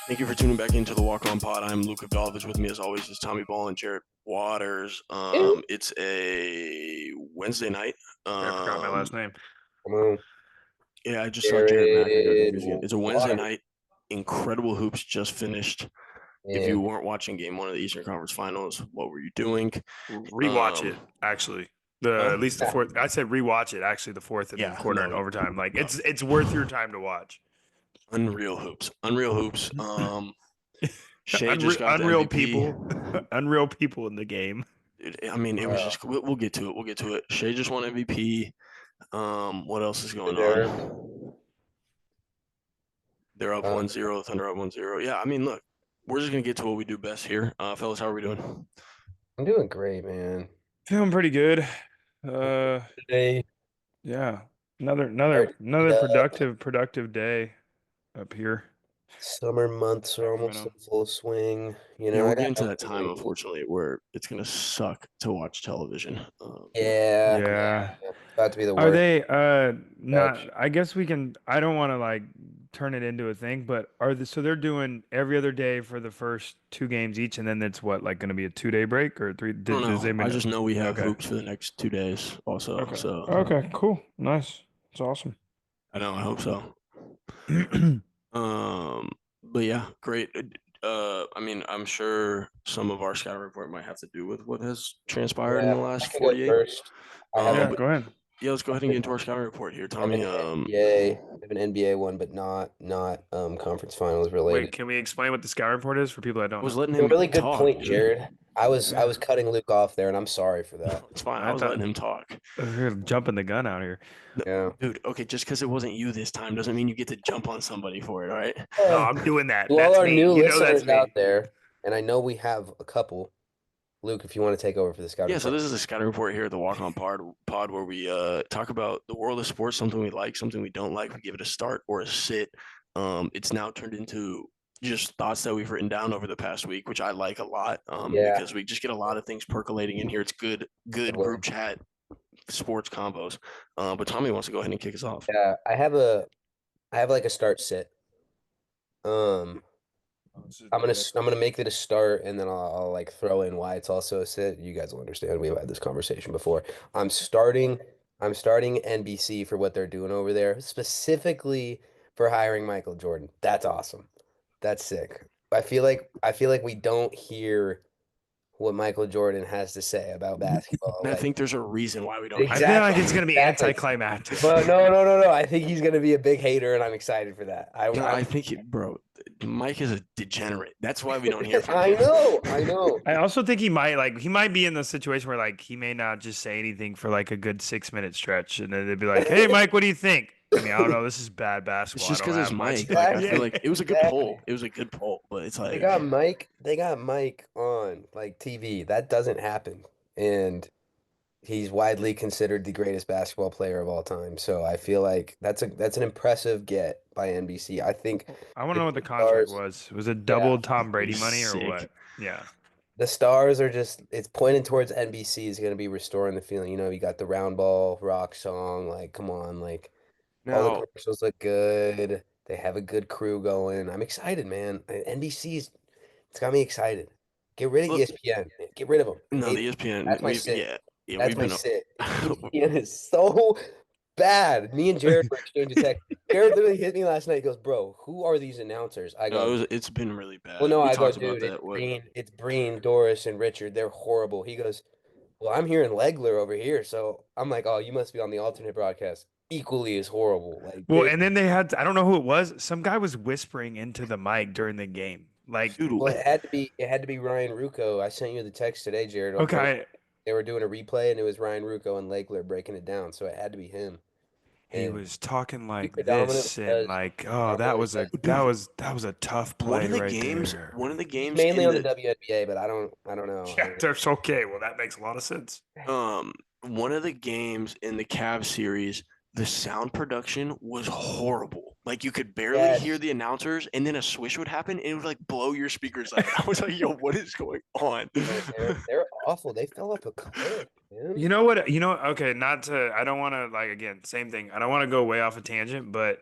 Thank you for tuning back into the Walk On Pod. I'm Luke Avdalovich. With me, as always, is Tommy Ball and Jarrett Waters. It's a Wednesday night. I forgot my last Um, name. Come on, yeah, I just saw Jarrett Mack. I got Jared confused again. It's a Wednesday Water. night. Incredible hoops just finished. If Yeah. you weren't watching Game 1 of the Eastern Conference Finals, what were you doing? Rewatch it, actually. Huh? At least the fourth. I said rewatch it. Actually, the fourth and then Yeah, quarter and no, overtime. Like no. it's worth your time to watch. Unreal hoops. Unreal hoops. Shea just got the Unreal MVP. people, unreal people in the game. I mean, it was just. We'll get to it. We'll get to it. Shea just won MVP. What else is going Deserved. on? They're up Uh, 1-0. Thunder up 1-0. Yeah, I mean, look, we're just gonna get to what we do best here, fellas. How are we doing? I'm doing great, man. Feeling pretty good. Uh, Today, yeah. start to heat Another up. productive day up here. Summer months are almost in Sacramento. full swing. Yeah, I we're got getting to that time, nothing. unfortunately, where it's gonna suck to watch television. Yeah, Yeah. yeah. About to be the Are worst they not stretch. I guess we can I don't want to like turn it into a thing, but so they're doing every other day for the first two games each and then it's what like going to be a 2 day break or three I don't does know. I anybody know? just know we have Okay. hoops for the next 2 days, also. Okay. So Okay, cool. Nice. That's awesome. I know. I hope so. Um, but yeah, great. I mean, I'm sure some of our scout report might have to do with what has transpired in Yeah, the I last can go 48. first. I have Yeah, a But go ahead. yeah, let's go ahead and get into our scouting report here, I have an Tommy. NBA one, but not conference finals Wait, related. can we explain what the scout report is for people that I don't was know? letting A him really good talk, point, dude. Jared. I was cutting Luke off there, and I'm sorry for that. It's fine. I I was thought letting him talk. we're jumping the gun out here. No, Yeah. dude, okay, just because it wasn't you this time doesn't mean you get to jump on somebody for it, all right? No, Uh, I'm doing that. to all That's our me. new You know that's listeners out me. there, and I know we have a couple. Luke, if you want to take over for the scout Yeah, so report. this is a scouting report here at the Walk On Pod where we talk about the world of sports, something we like, something we don't like. We give it a start or a sit. It's now turned into just thoughts that we've written down over the past week, which I like a lot Yeah, because we just get a lot of things percolating in here. It's good good group word. chat sports combos. But Tommy wants to go ahead and kick us off. Yeah, I have like a start sit. Um, I'm gonna make it a start, and then I'll like throw in why it's also a sit. You guys will understand. We've had this conversation before. I'm starting. I'm starting NBC for what they're doing over there, specifically for hiring Michael Jordan. That's awesome. That's sick. I feel like we don't hear what Michael Jordan has to say about basketball. And I Like think there's a reason why we don't I hear feel it. like exactly, it's gonna be exactly. anticlimactic. But no. I think he's gonna be a big hater, and I'm excited for that. No, I I'm think, bro, Mike is a degenerate. That's why we don't hear from I him. know, I know. I also think he might be in the situation where like he may not just say anything for like a good 6 minute stretch, and then they'd be like, "Hey, Mike, what do you think?" I mean, I don't know. This is bad It's basketball. I just don't because it's have much. Mike. Like I feel Exactly, like it was a good exactly. poll. It was a good poll, but it's They like got Mike. They got Mike on like TV. That doesn't happen, and he's widely considered the greatest basketball player of all time. So I feel like that's an impressive get by NBC. I think I want to the know what the contract stars, was. Was it yeah, double Tom it Brady was money or sick. what? Yeah. the stars are just it's pointing towards NBC is going to be restoring the feeling. You got the round ball rock song. Like, come on, like all the Now, commercials look good. They have a good crew going. I'm excited, man. NBC's it's got me excited. Get rid of look, ESPN. Get rid of them. I no, hate the them. ESPN. That's my We've sit. yeah, That's we've my been. sit. ESPN is so bad. Me and Jared were exchanging text. Jared literally hit me last night. He goes, "Bro, who are these announcers?" I No, go, it's been really "Well, bad. no." We I go, talked about "Dude, that. What? It's Breen, Doris, and Richard. They're horrible." He goes, "Well, I'm hearing Legler over here." So I'm like, "Oh, you must be on the alternate broadcast. Equally as horrible." Like, Well, and then they had I don't know who it was. Some guy was whispering into the mic during the game. Like, Dude, well, it had to be Ryan Rucco. I sent you the text today, Jared. okay, They were doing a replay, and it was Ryan Rucco and Legler breaking it down. So it had to be him. he And was talking he like predominantly this and does. like, oh, Predominantly does. dude, that was a tough one play of the right games, there. one of the He's games mainly in on the the WNBA, but I don't know. Yeah, that's okay. Well, that makes a lot of sense. um one of the games in the Cavs series, the sound production was horrible. Like you could barely hear Yes, the announcers, and then a swish would happen, and it would like blow your speakers out. I was like, "Yo, what is going on?" no, they're awful. They fell off a cliff, man. You know what? You know, okay, not to, I don't want to, like, again, same thing. I don't want to go way off a tangent, but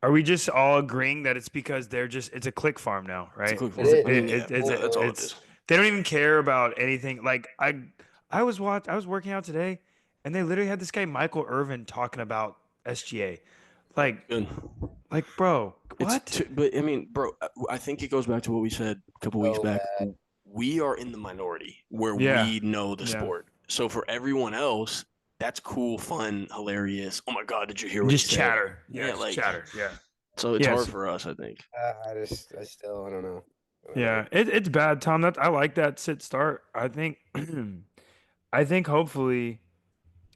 Are we just all agreeing that it's because it's a click farm now, It's a right? quick It one. is. I mean, yeah, It's that's all it it's is. they don't even care about anything. Like I was working out today, and they literally had this guy Michael Irvin talking about SGA, like Good. bro, what? But I mean, bro, I think it goes back to what we said a couple weeks So back. bad. We are in the minority where Yeah, we know the yeah. sport. So for everyone else, that's cool, fun, hilarious. Oh my God, did you hear what he Just said? chatter. Yeah, Yeah, just like, chatter. Yeah. so it's hard Yes. for us, I think. I still, I don't know. I don't know. Yeah. It's bad, Tom. That I like that sit start. I think I think hopefully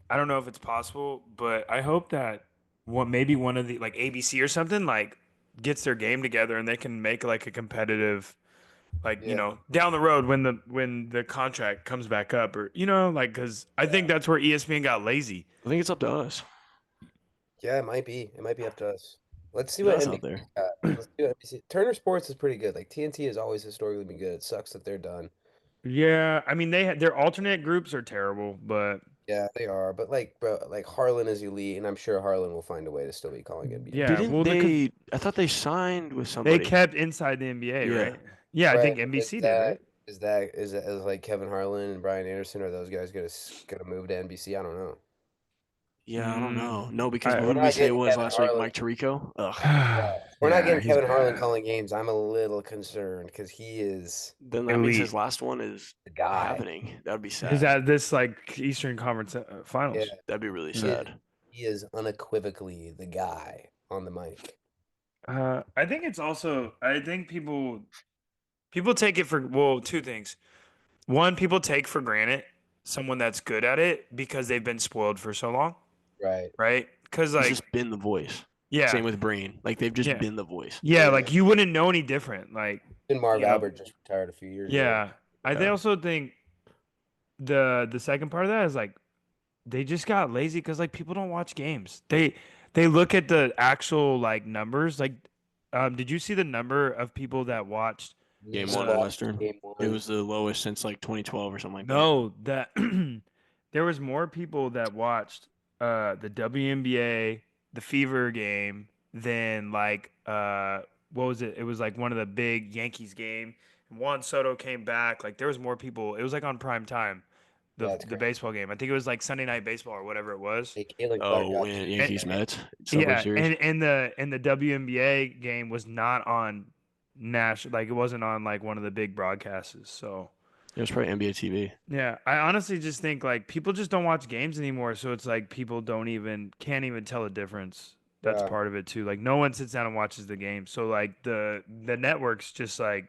I don't know if it's possible, but I hope that maybe one of the like ABC or something like gets their game together and they can make like a competitive like Yeah, down the road when the contract comes back up or like because I think yeah, that's where ESPN got lazy. I think it's up to us. yeah. It might be. It might be up to us. Let's see Get what us out NBC's there. got. Let's see what NBC. Turner Sports is pretty good. Like TNT has always historically been good. It sucks that they're done. Yeah, I mean their alternate groups are terrible, but Yeah, they are. But like, bro, like Harlan is elite, and I'm sure Harlan will find a way to still be calling NBA. yeah, Didn't well because they? I thought they signed with they somebody. kept inside the NBA, Yeah. right? Yeah, I Right. think Is NBC did, that right? is like Kevin Harlan and Brian Anderson? Are those guys gonna move to NBC? I don't know. Yeah, I don't Mm, know. No, because I what We're did we not say it getting was Kevin last week? Harlan. Mike Tirico? Ugh. Yeah, we're not yeah, getting he's Kevin Harlan bad. calling games. I'm a little concerned because he is Then that means his Elite. last one is the guy. happening. That would be He's sad. at this like Eastern Conference Yeah, Finals. That'd be really he Yeah. is. sad. He is unequivocally the guy on the mic. I think it's also I think people take it for two things. One, people take for granted someone that's good at it because they've been spoiled for so long, Right. right? Because He's like just been the voice. yeah, Same with Brain. Like they've just yeah, been the voice. yeah, Yeah. like you wouldn't know any different. Like And Marv you know, Albert just retired a few years ago. yeah. I Yeah. also think the second part of that is like they just got lazy because like people don't watch games. They look at the actual like numbers. Like, did you see the number of people that watched? Game Just one at The watched Western. game It one. was the lowest since like 2012 or something like that. no that there was more people that watched the WNBA the Fever game than like what was it? It was like one of the big Yankees game. Juan Soto came back. Like there was more people. It was like on prime time. That's The crazy. baseball game. I think it was like Sunday Night Baseball or whatever it was. Hey, Caitlin Clark Oh, got when And, Yankees Mets Subway yeah, Series. and the WNBA game was not on national, like it wasn't on like one of the big broadcasters. So It was probably NBA TV. yeah, I honestly just think like people just don't watch games anymore. So it's like people can't even tell a difference. That's yeah, part of it too. Like no one sits down and watches the game. So like the networks just like,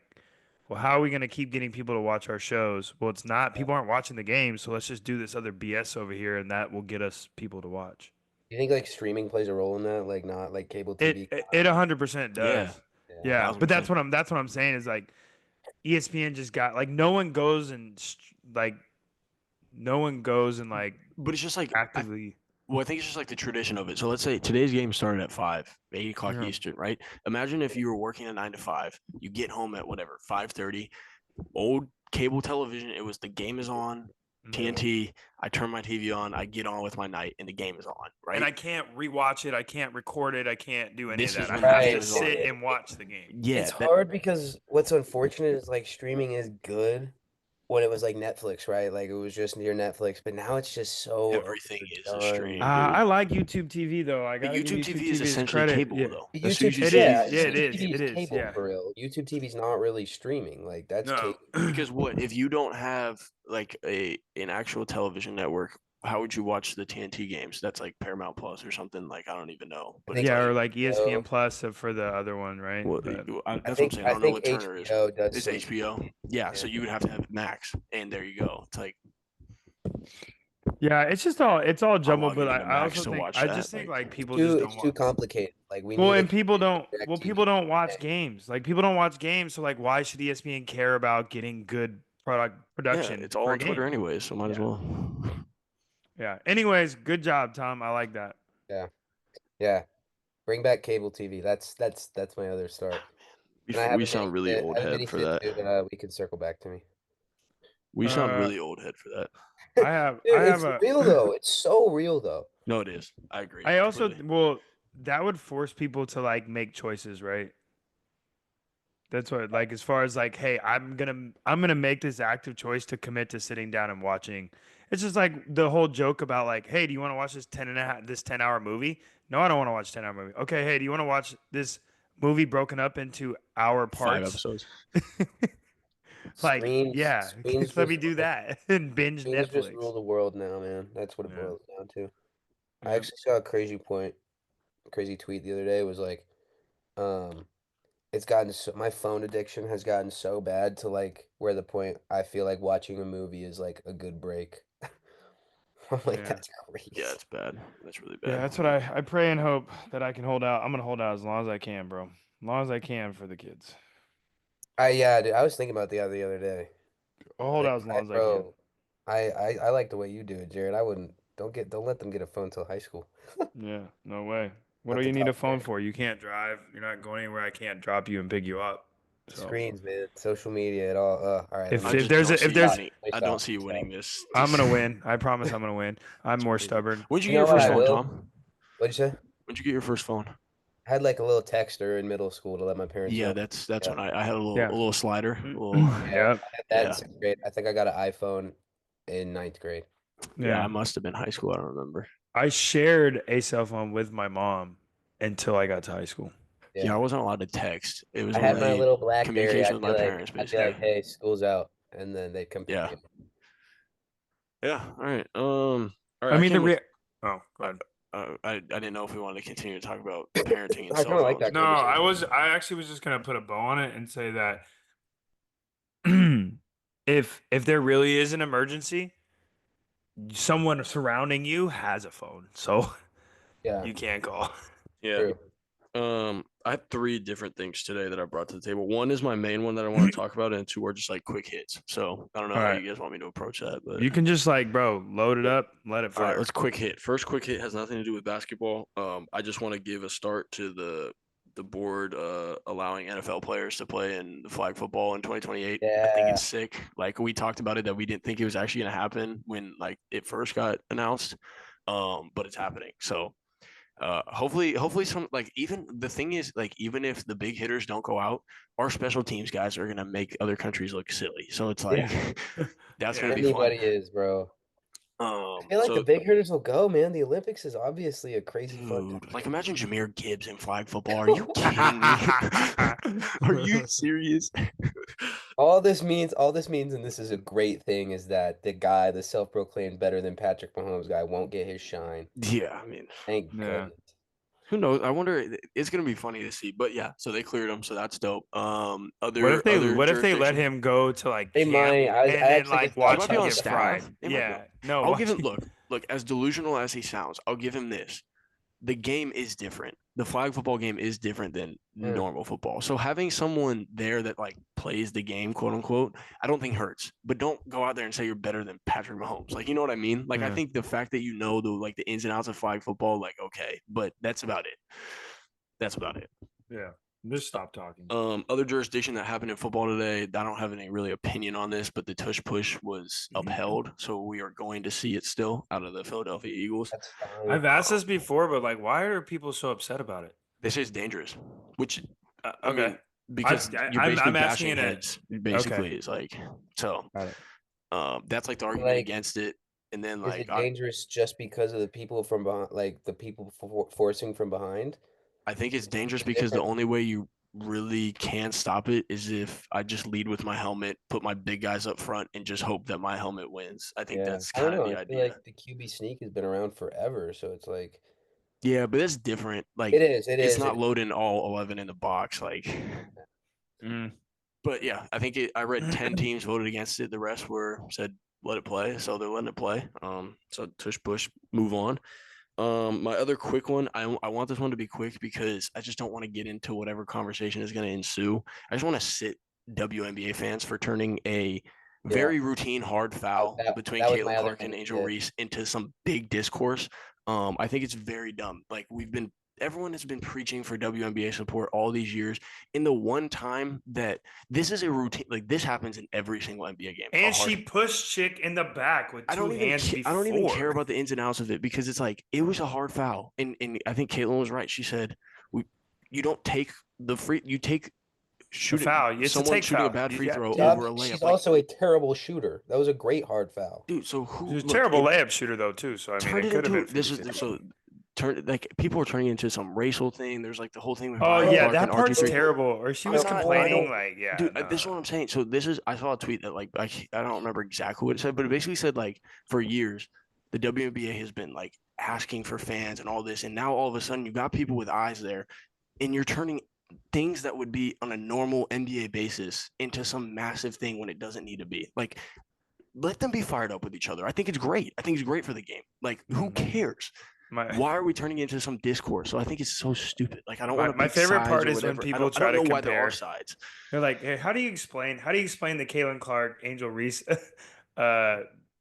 well, how are we gonna keep getting people to watch our shows? Well, it's not. yeah. People aren't watching the game, so let's just do this other BS over here, and that will get us people to watch. Do you think like streaming plays a role in that? Like not like cable It TV? it 100% Yeah, does. Yeah. Yeah, but 1000%. that's what I'm saying is like ESPN just got like no one goes and like no one goes and like But it's just like actively. well, I think it's just like the tradition of it. So let's say today's game started at 5, 8 o'clock Yeah. Eastern, right? Imagine if you were working a 9 to 5, you get home at whatever 5:30. Old cable television, it was the game is on, Yeah. TNT. I turn my TV on, I get on with my night, and the game is on, right? And I can't rewatch it. I can't record it. I can't do any This of is that. I when the have game to is on. sit and watch the game. Yeah, It's hard because what's unfortunate is like streaming is good when it was like Netflix, right? Like it was just near Netflix, but now it's just so everything is a overdone. stream, dude. I like YouTube TV though. I But gotta give YouTube YouTube TV is TV its essentially credit. cable, Yeah. though. But As soon as YouTube, you It say yeah, is. Yeah, it YouTube is. TV It is is. cable Yeah. for real. YouTube TV is not really streaming. Like that's No. cable. because what if you don't have like an actual television network? How would you watch the TNT games? That's like Paramount Plus or something. Like I don't even know. But it's Yeah, or like like ESPN Plus for the other one, right? what, But that's what I'm saying. I I don't know think what Turner is. HBO does It's some. HBO. Yeah, so Yeah. you would have to have Max, and there you go. It's like yeah, it's all I'm jumbled. logging But into I Max also to think watch I that. just think Like like people just It's don't too watch. complicated. Like we Well, need a and people don't. Well, DirecTV. people don't watch games. Like people don't watch games. So like, why should ESPN care about getting good yeah, production it's all for a on Twitter game? anyways, so might as Yeah. well. Yeah. Anyways, good job, Tom. I like that. Yeah, yeah. Bring back cable TV. That's my other start. And I have We a mini sound really fit. old I have a head mini for fit that. too, but we can circle back to me. We sound Uh, really old head for that. Dude, I have it's a. real though. It's so real though. No, it is. I agree I also completely. well that would force people to like make choices, right? That's what like as far as like, hey, I'm gonna make this active choice to commit to sitting down and watching. It's just like the whole joke about like, hey, do you want to watch this 10-hour movie? No, I don't want to watch 10-hour movie. Okay, hey, do you want to watch this movie broken up into hour 5 parts? episodes. Like, Screens, yeah, screens let me just do that and binge screens just rule Netflix. the world now, man. That's what it Yeah. boils down to. I Yeah. actually saw a crazy tweet the other day. It was like, um, it's gotten so, my phone addiction has gotten so bad to like where the point I feel like watching a movie is like a good break. I'm like, Yeah. that's Yeah, crazy. it's bad. That's really Yeah, bad. that's what I pray and hope that I can hold out. I'm gonna hold out as long as I can, bro. As long as I can for the kids. Yeah, dude, I was thinking about the other day. I'll hold Like, out as long as I can. bro, I like the way you do it, Jared. I wouldn't don't let them get a phone till high school. Yeah, no way. What Not do the you need a top phone for? You can't drive. You're not going anywhere. I can't drop you and pick you up. So screens, man. Social media, it all. All right, let if I me if just there's don't a if see you there's stop. winning. Let me I don't stop. see you winning Stop. this. I'm gonna win. I promise I'm gonna win. I'm It's more crazy. stubborn. When'd you You get know your what first I phone, will? Tom? What'd you say? When'd you get your first phone? I had like a little texter in middle school to let my parents Yeah, know. that's Yeah, when I had a Yeah. little slider. A little yeah. Yep. I had that in yeah. sixth grade. I think I got an iPhone in ninth grade. Yeah, I Yeah. must have been high school. I don't remember. I shared a cell phone with my mom until I got to high school. Yeah, I Yeah, wasn't allowed to text. It was I had my only little BlackBerry. communication with my parents, I'd be like, basically. hey, school's out, and then they'd come pick Yeah. me up. Yeah. All right. All I right. I mean the came with. oh, go ahead. I didn't know if we wanted to continue to talk about parenting and I cell kind of like phones. that No, conversation. I actually was just gonna put a bow on it and say that if there really is an emergency, someone surrounding you has a phone, so Yeah, you can't call. Yeah. true. I have three different things today that I brought to the table. One is my main one that I want to talk about, and two are just like quick hits. So I don't know All how right. you guys want me to approach that, but You can just like, bro, load it up, let it all right, fire. let's quick hit. First quick hit has nothing to do with basketball. I just want to give a start to the board allowing NFL players to play in the flag football in 2028. I think Yeah, it's sick. Like we talked about it that we didn't think it was actually going to happen when like it first got announced. But it's happening. So hopefully some like even the thing is like even if the big hitters don't go out, our special teams guys are gonna make other countries look silly. So it's like yeah. that's gonna Yeah. be fun. Anybody is, bro. I feel like the So big hitters will go, man. The Olympics is obviously a crazy fun dude, like time. imagine Jameer Gibbs in flag football. Are you kidding me? Are you serious? All this means, and this is a great thing, is that the self-proclaimed better than Patrick Mahomes guy, won't get his shine. Yeah, I mean, Thank Yeah. goodness. who knows? I wonder. It's gonna be funny to see. But yeah, so they cleared him, so that's dope. What if Other they let jurisdictions. him go to like They camp might. and I then actually like just thought He watch might be him about on get that. staff. fried? They might Yeah. know. No, I'll give watch. him look, as delusional as he sounds, I'll give him this. The game is different. The flag football game is different than Yeah, normal football. So having someone there that like plays the game, quote unquote, I don't think hurts. But don't go out there and say you're better than Patrick Mahomes. Like, you know what I mean? Like I Yeah. think the fact that you know the like the ins and outs of flag football, like okay, but that's about it. That's about it. Yeah. Just stop talking. Other jurisdiction that happened in football today, I don't have any really opinion on this, but the tush push was upheld, so we are going to see it still out of the Philadelphia Eagles. that's fine. I've asked this before, but like, why are people so upset about it? They say it's dangerous, which I Okay. mean, because you're basically I'm asking bashing in a heads. okay. Basically, is like so. Got it. That's like the argument Like, against it, and then is like it dangerous just because of the people from behind, like the people forcing from behind? I think it's dangerous It's because the different. only way you really can stop it is if I just lead with my helmet, put my big guys up front, and just hope that my helmet wins. I think Yeah, that's I don't kind of know. the I feel idea. like the QB sneak has been around forever, so it's like Yeah, but it's different. Like it is. It it's is. It not is. loading all 11 in the box. Like, Mm. but yeah, I think I read 10 teams voted against it. The rest were said let it play, so they're letting it play. So tush push, move on. My other quick one, I want this one to be quick because I just don't want to get into whatever conversation is going to ensue. I just want to sit WNBA fans for turning a Yeah, very routine hard foul between that was Caitlin my other Clark and main Angel hit. Reese into some big discourse. I think it's very dumb. Like we've been everyone has been preaching for WNBA support all these years. In the one time that this is a routine, like this happens in every single NBA game. And she pushed Chick in the back with two hands before. I don't even care about the ins and outs of it because it's like it was a hard foul, and I think Caitlin was right. She said, "You don't take the free, you take shooting foul. It's someone shooting foul. a bad free throw over a layup." She's also a terrible shooter. That was a great hard foul, dude. So who? She's a terrible layup shooter though too. So I mean, it could have been. This is so. Like people are turning into some racial thing. There's like the whole thing with that part's terrible. Or she was complaining dude, this is what I'm saying. So I saw a tweet that like I don't remember exactly what it said, but it basically said like for years the WNBA has been like asking for fans and all this, and now all of a sudden you got people with eyes there, and you're turning things that would be on a normal NBA basis into some massive thing when it doesn't need to be. Like let them be fired up with each other. I think it's great. I think it's great for the game. Like who cares? Why are we turning it into some discourse? So I think it's so stupid. Like I don't want to. My favorite part is when people try to compare. Why there are sides. They're like, hey, how do you explain the Caitlin Clark Angel Reese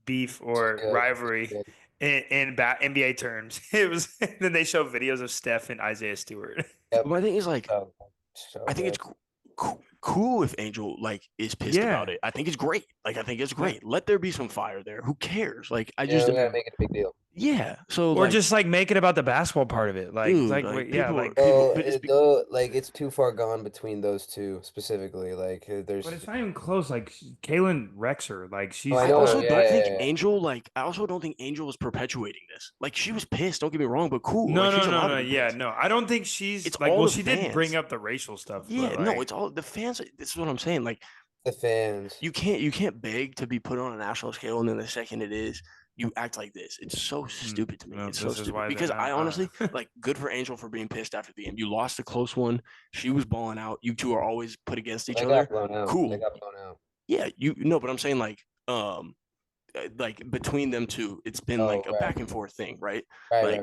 beef or rivalry in NBA terms? It was. Then they show videos of Steph and Isaiah Stewart. Yep. My thing is like, I think it's cool if Angel like is pissed about it. I think it's great. Like I think it's great. Let there be some fire there. Who cares? Like I just gotta make it a big deal. Yeah. So or just like make it about the basketball part of it. Like it's too far gone between those two specifically. Like there's. But it's not even close. Like Kaylin wrecks her. Like she's. I also don't think Angel. Like I also don't think Angel is perpetuating this. Like she was pissed. Don't get me wrong, but cool. No. Like, no. I don't think she's. It's like. Well, she did bring up the racial stuff. Yeah. No. It's all the fans. This is what I'm saying. Like the fans. You can't beg to be put on a national scale, and then the second it is. You act like this. It's so stupid to me. It's so stupid because I honestly like good for Angel for being pissed after the game. You lost a close one. She was balling out. You two are always put against each other. Cool. They got blown out. Yeah, but I'm saying like between them two, it's been a back and forth thing, right? Right.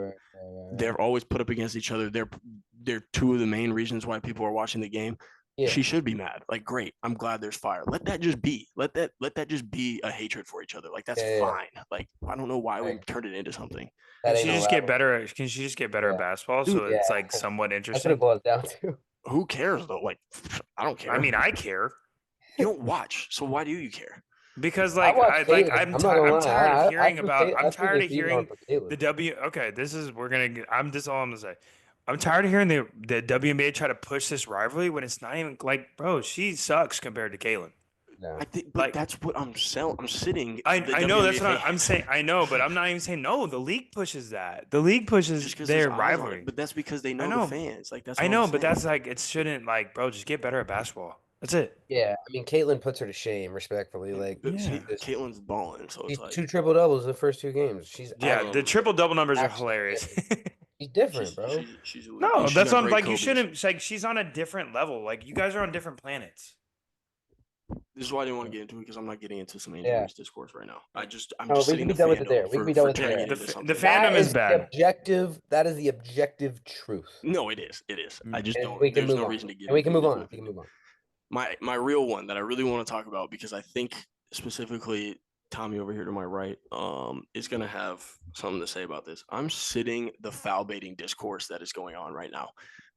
They're always put up against each other. They're two of the main reasons why people are watching the game. Yeah. She should be mad. Like, great. I'm glad there's fire. Let that just be. Let that just be a hatred for each other. Like, that's fine. Like, I don't know why we turned it into something. Can she just get better at basketball? So it's like somewhat interesting. That's what it boils down to. Who cares though? Like, I don't care. I mean, I care. You don't watch, so why do you care? Because I'm tired of hearing the W. Okay, this is I'm just all I'm gonna say. I'm tired of hearing the WNBA try to push this rivalry when it's not even like, bro, she sucks compared to Kaylin. No. But that's what I'm selling. I'm sitting. I know that's what I'm saying. I know, but I'm not even saying no. The league pushes that. The league pushes their rivalry. But that's because they know the fans. Like that's. I know, but that's like it shouldn't like, bro. Just get better at basketball. That's it. Yeah, I mean, Caitlin puts her to shame, respectfully. Like, Caitlin's balling, so it's like 2 triple doubles the first 2 games. She's the triple double numbers are hilarious. She's different, bro. No, that's what I'm like. You shouldn't like. She's on a different level. Like you guys are on different planets. This is why I didn't want to get into it because I'm not getting into some Angel discourse right now. I'm just we can be done with it there. We can be done with it there. The fandom is bad. That is the objective truth. No, it is. It is. I just don't. There's no reason to get. And we can move on. We can move on. My real one that I really want to talk about because I think specifically Tommy over here to my right is going to have something to say about this. I'm sitting the foul baiting discourse that is going on right now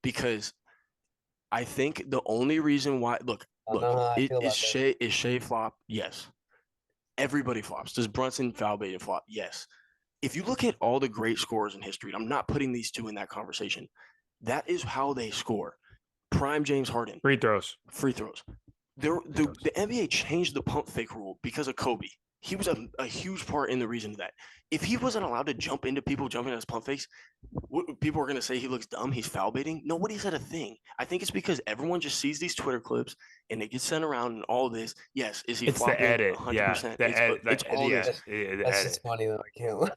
because I think the only reason why is Shea flop? Yes. Everybody flops. Does Brunson foul bait and flop? Yes. If you look at all the great scorers in history, I'm not putting these two in that conversation. That is how they score. Prime James Harden. Free throws. The NBA changed the pump fake rule because of Kobe. He was a huge part in the reason of that. If he wasn't allowed to jump into people jumping on his pump fakes, people are going to say he looks dumb, he's foul baiting. Nobody said a thing. I think it's because everyone just sees these Twitter clips and it gets sent around and all this. Yes, is he flopping? It's the edit. 100%. Yeah, it's all this. That's just funny though. I can't lie.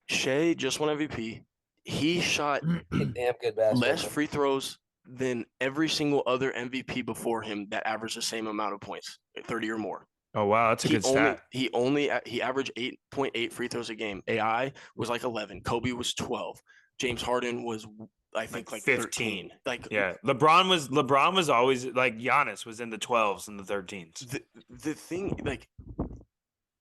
Shea just won MVP. He shot damn good basketball. Less free throws than every single other MVP before him that averaged the same amount of points, 30 or more. Oh wow, that's a good stat. He averaged 8.8 free throws a game. AI was like 11. Kobe was 12. James Harden was I think like 15. Like LeBron was always like Giannis was in the 12s and the 13s. The thing like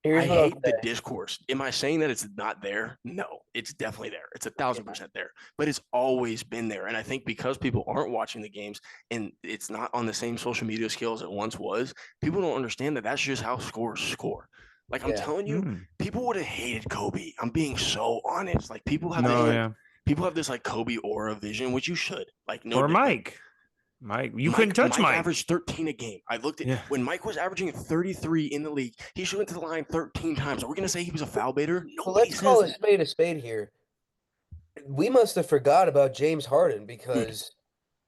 Here's I what I'll hate the say. discourse. Am I saying that it's not there? No, it's definitely there. It's 1,000% there, but it's always been there. And I think because people aren't watching the games and it's not on the same social media scale as it once was, people don't understand that that's just how scores score. Like I'm Yeah. telling you, people would have hated Kobe. I'm being so honest. Like No, yeah. people have this like Kobe aura vision, which you should. Like no, Or Mike. Mike, you couldn't Mike touch Mike Mike. averaged 13 a game. I looked at Yeah. when Mike was averaging 33 in the league, he should went to the line 13 times. Are we gonna say he was a foul baiter? So Nobody let's says call that. a spade here. We must have forgot about James Harden Dude, because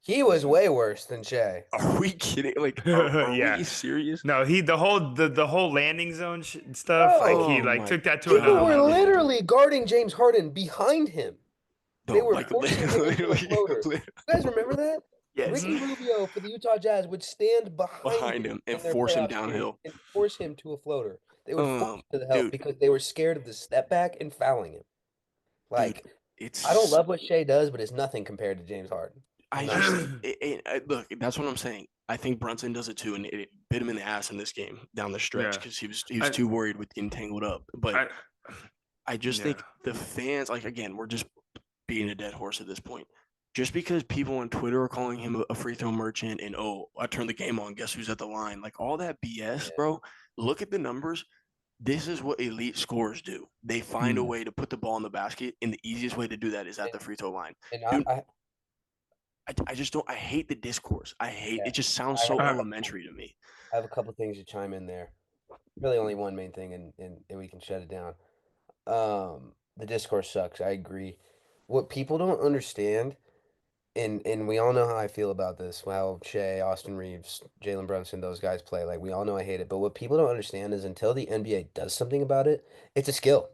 he was way worse than Shea. are we kidding? Like, are Yeah. we serious? No, he the whole landing zone stuff, like Bro, he Oh like my took that to people another were God, level. dude. literally guarding James Harden behind him. They No, were like forcing him into a floater. literally, You guys remember that? yes, Ricky Mhm. Rubio for the Utah Jazz would stand behind behind him him and in their force him playoff series downhill. and force him to a floater. They would force him to the help Dude, because they were scared of the step back and fouling him. dude, Like, I don't it's love what Shea does, but it's nothing compared to James Harden. I just Nothing. look. That's what I'm saying. I think Brunson does it too, and it bit him in the ass in this game down the stretch Yeah. because he was I too worried with getting tangled up. But I I just yeah. think the fans, like again, we're just beating a dead horse at this point. Just because people on Twitter are calling him a free throw merchant and oh, I turned the game on, guess who's at the line? Like all that BS, Yeah. bro. Look at the numbers. This is what elite scorers do. They find a Hmm. way to put the ball in the basket, and the easiest way to do that is at And, the free throw line. and Dude, I just don't. I hate the discourse. I hate yeah, it. Just sounds I so have a Uh, couple. elementary to me. I have a couple things to chime in there. Really, only one main thing, and we can shut it down. The discourse sucks. I agree. What people don't understand, and we all know how I feel about this. How Shea, Austin Reeves, Jalen Brunson, those guys play. Like we all know I hate it. But what people don't understand is until the NBA does something about it, it's a skill.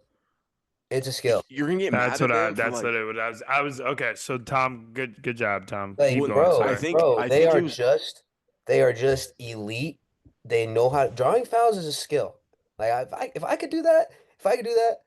It's a skill. You're gonna get that's mad what at I them for that's like. what it was. I was okay. So Tom, good job, Tom. Keep Like, Well, going. I Sorry. think bro, I think it was. they are just elite. They know how drawing fouls is a skill. Like if I could do that, if I could do that,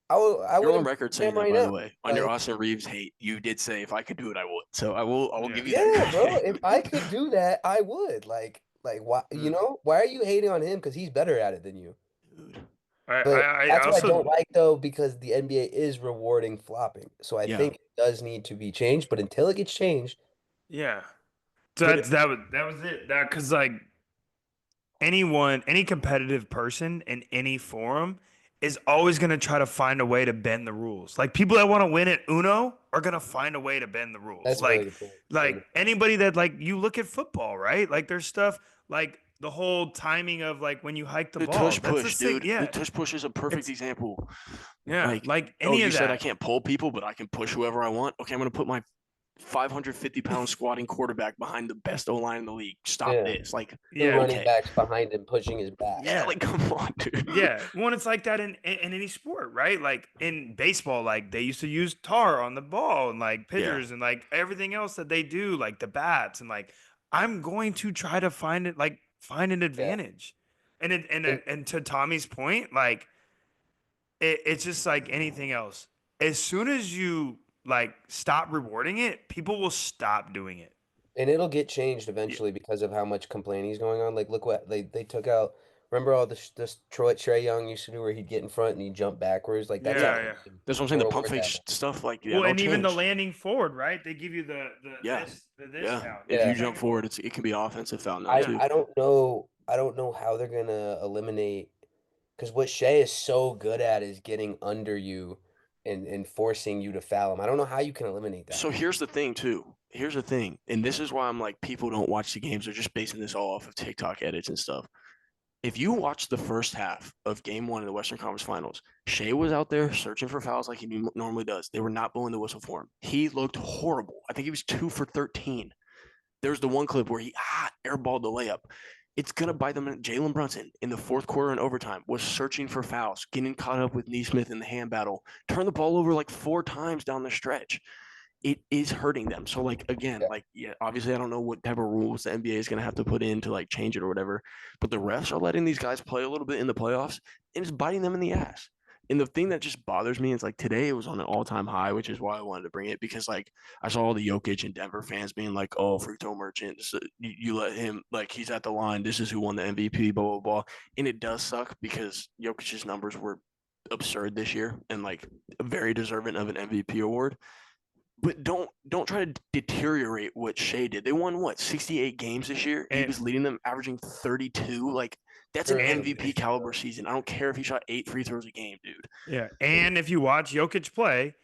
I You're would on have record saying him that, right by the now. way, on your Like, Austin Reeves hate. You did say if I could do it, I would. So I will Yeah. give you that yeah, bro, if I credit. could do that, I would. Like why Mm. why are you hating on him? Because he's better at it than you. Dude. But I that's what I also don't like though, because the NBA is rewarding flopping. So I Yeah, think it does need to be changed, but until it gets changed, yeah. So but that was it. That because like any competitive person in any forum is always going to try to find a way to bend the rules. Like people that want to win at Uno are going to find a way to bend the rules. that's a really good point. Really Like good point. anybody that like you look at football, right? Like there's stuff like the whole timing of like when you hike the the ball. tush That's the push, thing. dude. The Yeah. tush push is a perfect It's example. yeah, Like, like oh, any you of said I that. can't pull people, but I can push whoever I want. Okay, I'm gonna put my 550-pound squatting quarterback behind the best O line in the league. Stop Yeah. this. Like, Two Yeah. running okay, backs behind him pushing his back. yeah, Yeah. like come on, dude. Yeah, well, it's like that in any sport, right? Like in baseball, like they used to use tar on the ball and like Yeah, pitchers and like everything else that they do, like the bats and like I'm going to try to find it, like find an Yeah. advantage. And And to Tommy's point, like it's just like anything else. As soon as you like stop rewarding it, people will stop doing it. and it'll get changed yeah. eventually because of how much complaining is going on. Like look what they took out. Remember all this Trey Young used to do where he'd get in front and he'd jump backwards? Like that's Yeah, Yeah, yeah. outdated. that's what I'm saying. They'll The pump reward fake that now. stuff, like yeah, Well, that'll and even the change. landing forward, right? They give you Yeah, the this yeah. count, If the you Yeah. jump technical. forward, it can be offensive foul now I too. I don't know how they're gonna eliminate because what Shea is so good at is getting under you and forcing you to foul him. I don't know how you can eliminate that. So here's the thing too. Here's the thing, and this is why I'm like, people don't watch the games. They're just basing this all off of TikTok edits and stuff. If you watch the first half of Game One of the Western Conference Finals, Shea was out there searching for fouls like he normally does. They were not blowing the whistle for him. He looked horrible. I think he was 2 for 13. There's the one clip where he airballed the layup. It's gonna bite them. Jalen Brunson in the fourth quarter and overtime was searching for fouls, getting caught up with Neesmith in the hand battle, turned the ball over like 4 times down the stretch. It is hurting them. So like again, Yeah. like yeah, obviously I don't know what type of rules the NBA is gonna have to put in to like change it or whatever, but the refs are letting these guys play a little bit in the playoffs and it's biting them in the ass. And the thing that just bothers me is like today it was on an all-time high, which is why I wanted to bring it because like I saw all the Jokic and Denver fans being like, "Oh, free throw merchant, you let him like he's at the line. This is who won the MVP." Blah blah blah. And it does suck because Jokic's numbers were absurd this year and like very deserving of an MVP award. But don't try to deteriorate what Shea did. They won what 68 games this year. He And was leading them, averaging 32. Like that's an For MVP caliber season. I don't care if he shot 8 free throws a game, dude. yeah, and if you watch Jokic play,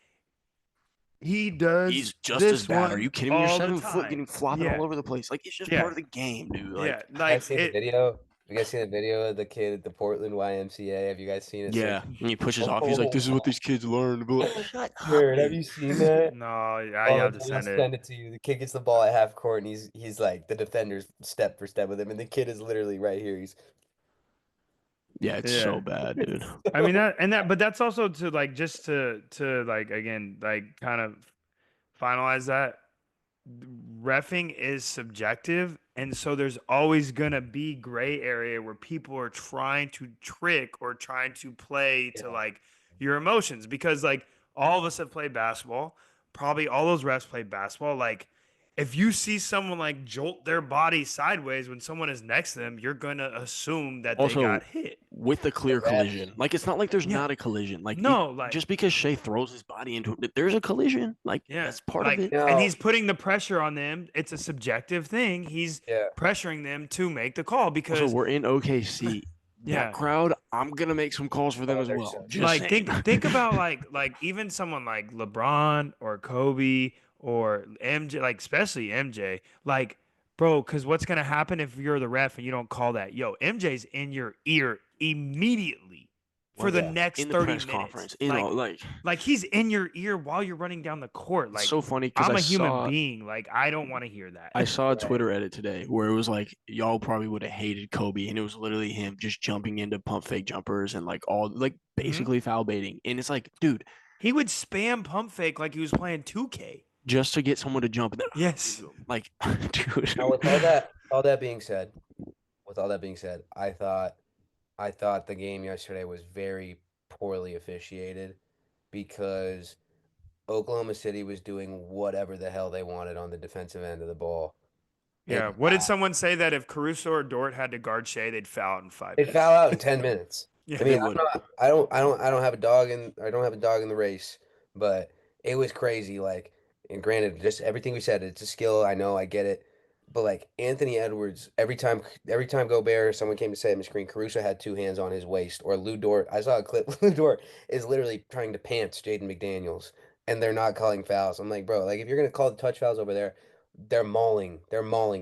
he does He's just as this bad. Are one you kidding me? You're all the 7 foot, time. getting flopping all Yeah, over the place. Like it's just yeah, part of the game, dude. yeah. Like You guys Like seen the it. video? You guys seen the video of the kid at the Portland YMCA? Have you guys seen it? yeah, and he pushes off. He's like, "This is what Oh, these kids learn." But like, shut up, Jared, have dude. you seen that? No, I Oh, have to dude, I'll send it. send it to you. The kid gets the ball at half court, and he's like the defender's step for step with him, and the kid is literally right here. He's Yeah, it's Yeah. so bad, dude. I mean that, but that's also to like just to like again like kind of finalize that reffing is subjective, and so there's always gonna be gray area where people are trying to trick or trying to play to yeah, like your emotions because like all of us have played basketball, probably all those refs play basketball. Like if you see someone like jolt their body sideways when someone is next to them, you're gonna assume that they Also, got hit. with the the clear refs. collision, like it's not like there's Yeah. not a collision. Like No, like just because Shea throws his body into it, there's a collision. Like yeah, that's part of like, it. and No, he's putting the pressure on them. It's a subjective thing. He's yeah. pressuring them to make the call Also, because, we're in OKC. That yeah, crowd, I'm gonna make some calls for them Oh, as they're well. so Just like saying. think about like even someone like LeBron or Kobe or MJ, like especially MJ, like bro, because what's gonna happen if you're the ref and you don't call that? Yo, MJ's in your ear immediately for Well, the Yeah. next in the 30 press minutes. conference, like Like he's in your ear while you're running down the court. it's Like so funny because I'm a human being. Like I don't want to hear I that. saw a Right. Twitter edit today where it was like y'all probably would have hated Kobe, and it was literally him just jumping into pump fake jumpers and like all like Mhm. basically foul baiting. And it's like, dude, He would spam pump fake like he was playing 2K. just to get someone to jump, and then Yes. like, dude, Now, all that being said, with all that being said, I thought the game yesterday was very poorly officiated because Oklahoma City was doing whatever the hell they wanted on the defensive end of the ball. And Yeah. What did someone say that if Caruso or Dort had to guard Shea, they'd foul out in five it minutes? foul out in 10 minutes. I Yeah. they mean, would. I don't have a dog in I don't have a dog in the race, but it was crazy. Like, and granted, just everything we said, it's a skill. I know, I get it. But like Anthony Edwards, every time Gobert, someone came to set him a screen, Caruso had two hands on his waist. Or Lou Dort, I saw a clip. Lou Dort is literally trying to pants Jaden McDaniels, and they're not calling fouls. I'm like, bro, like if you're gonna call the touch fouls over there, they're mauling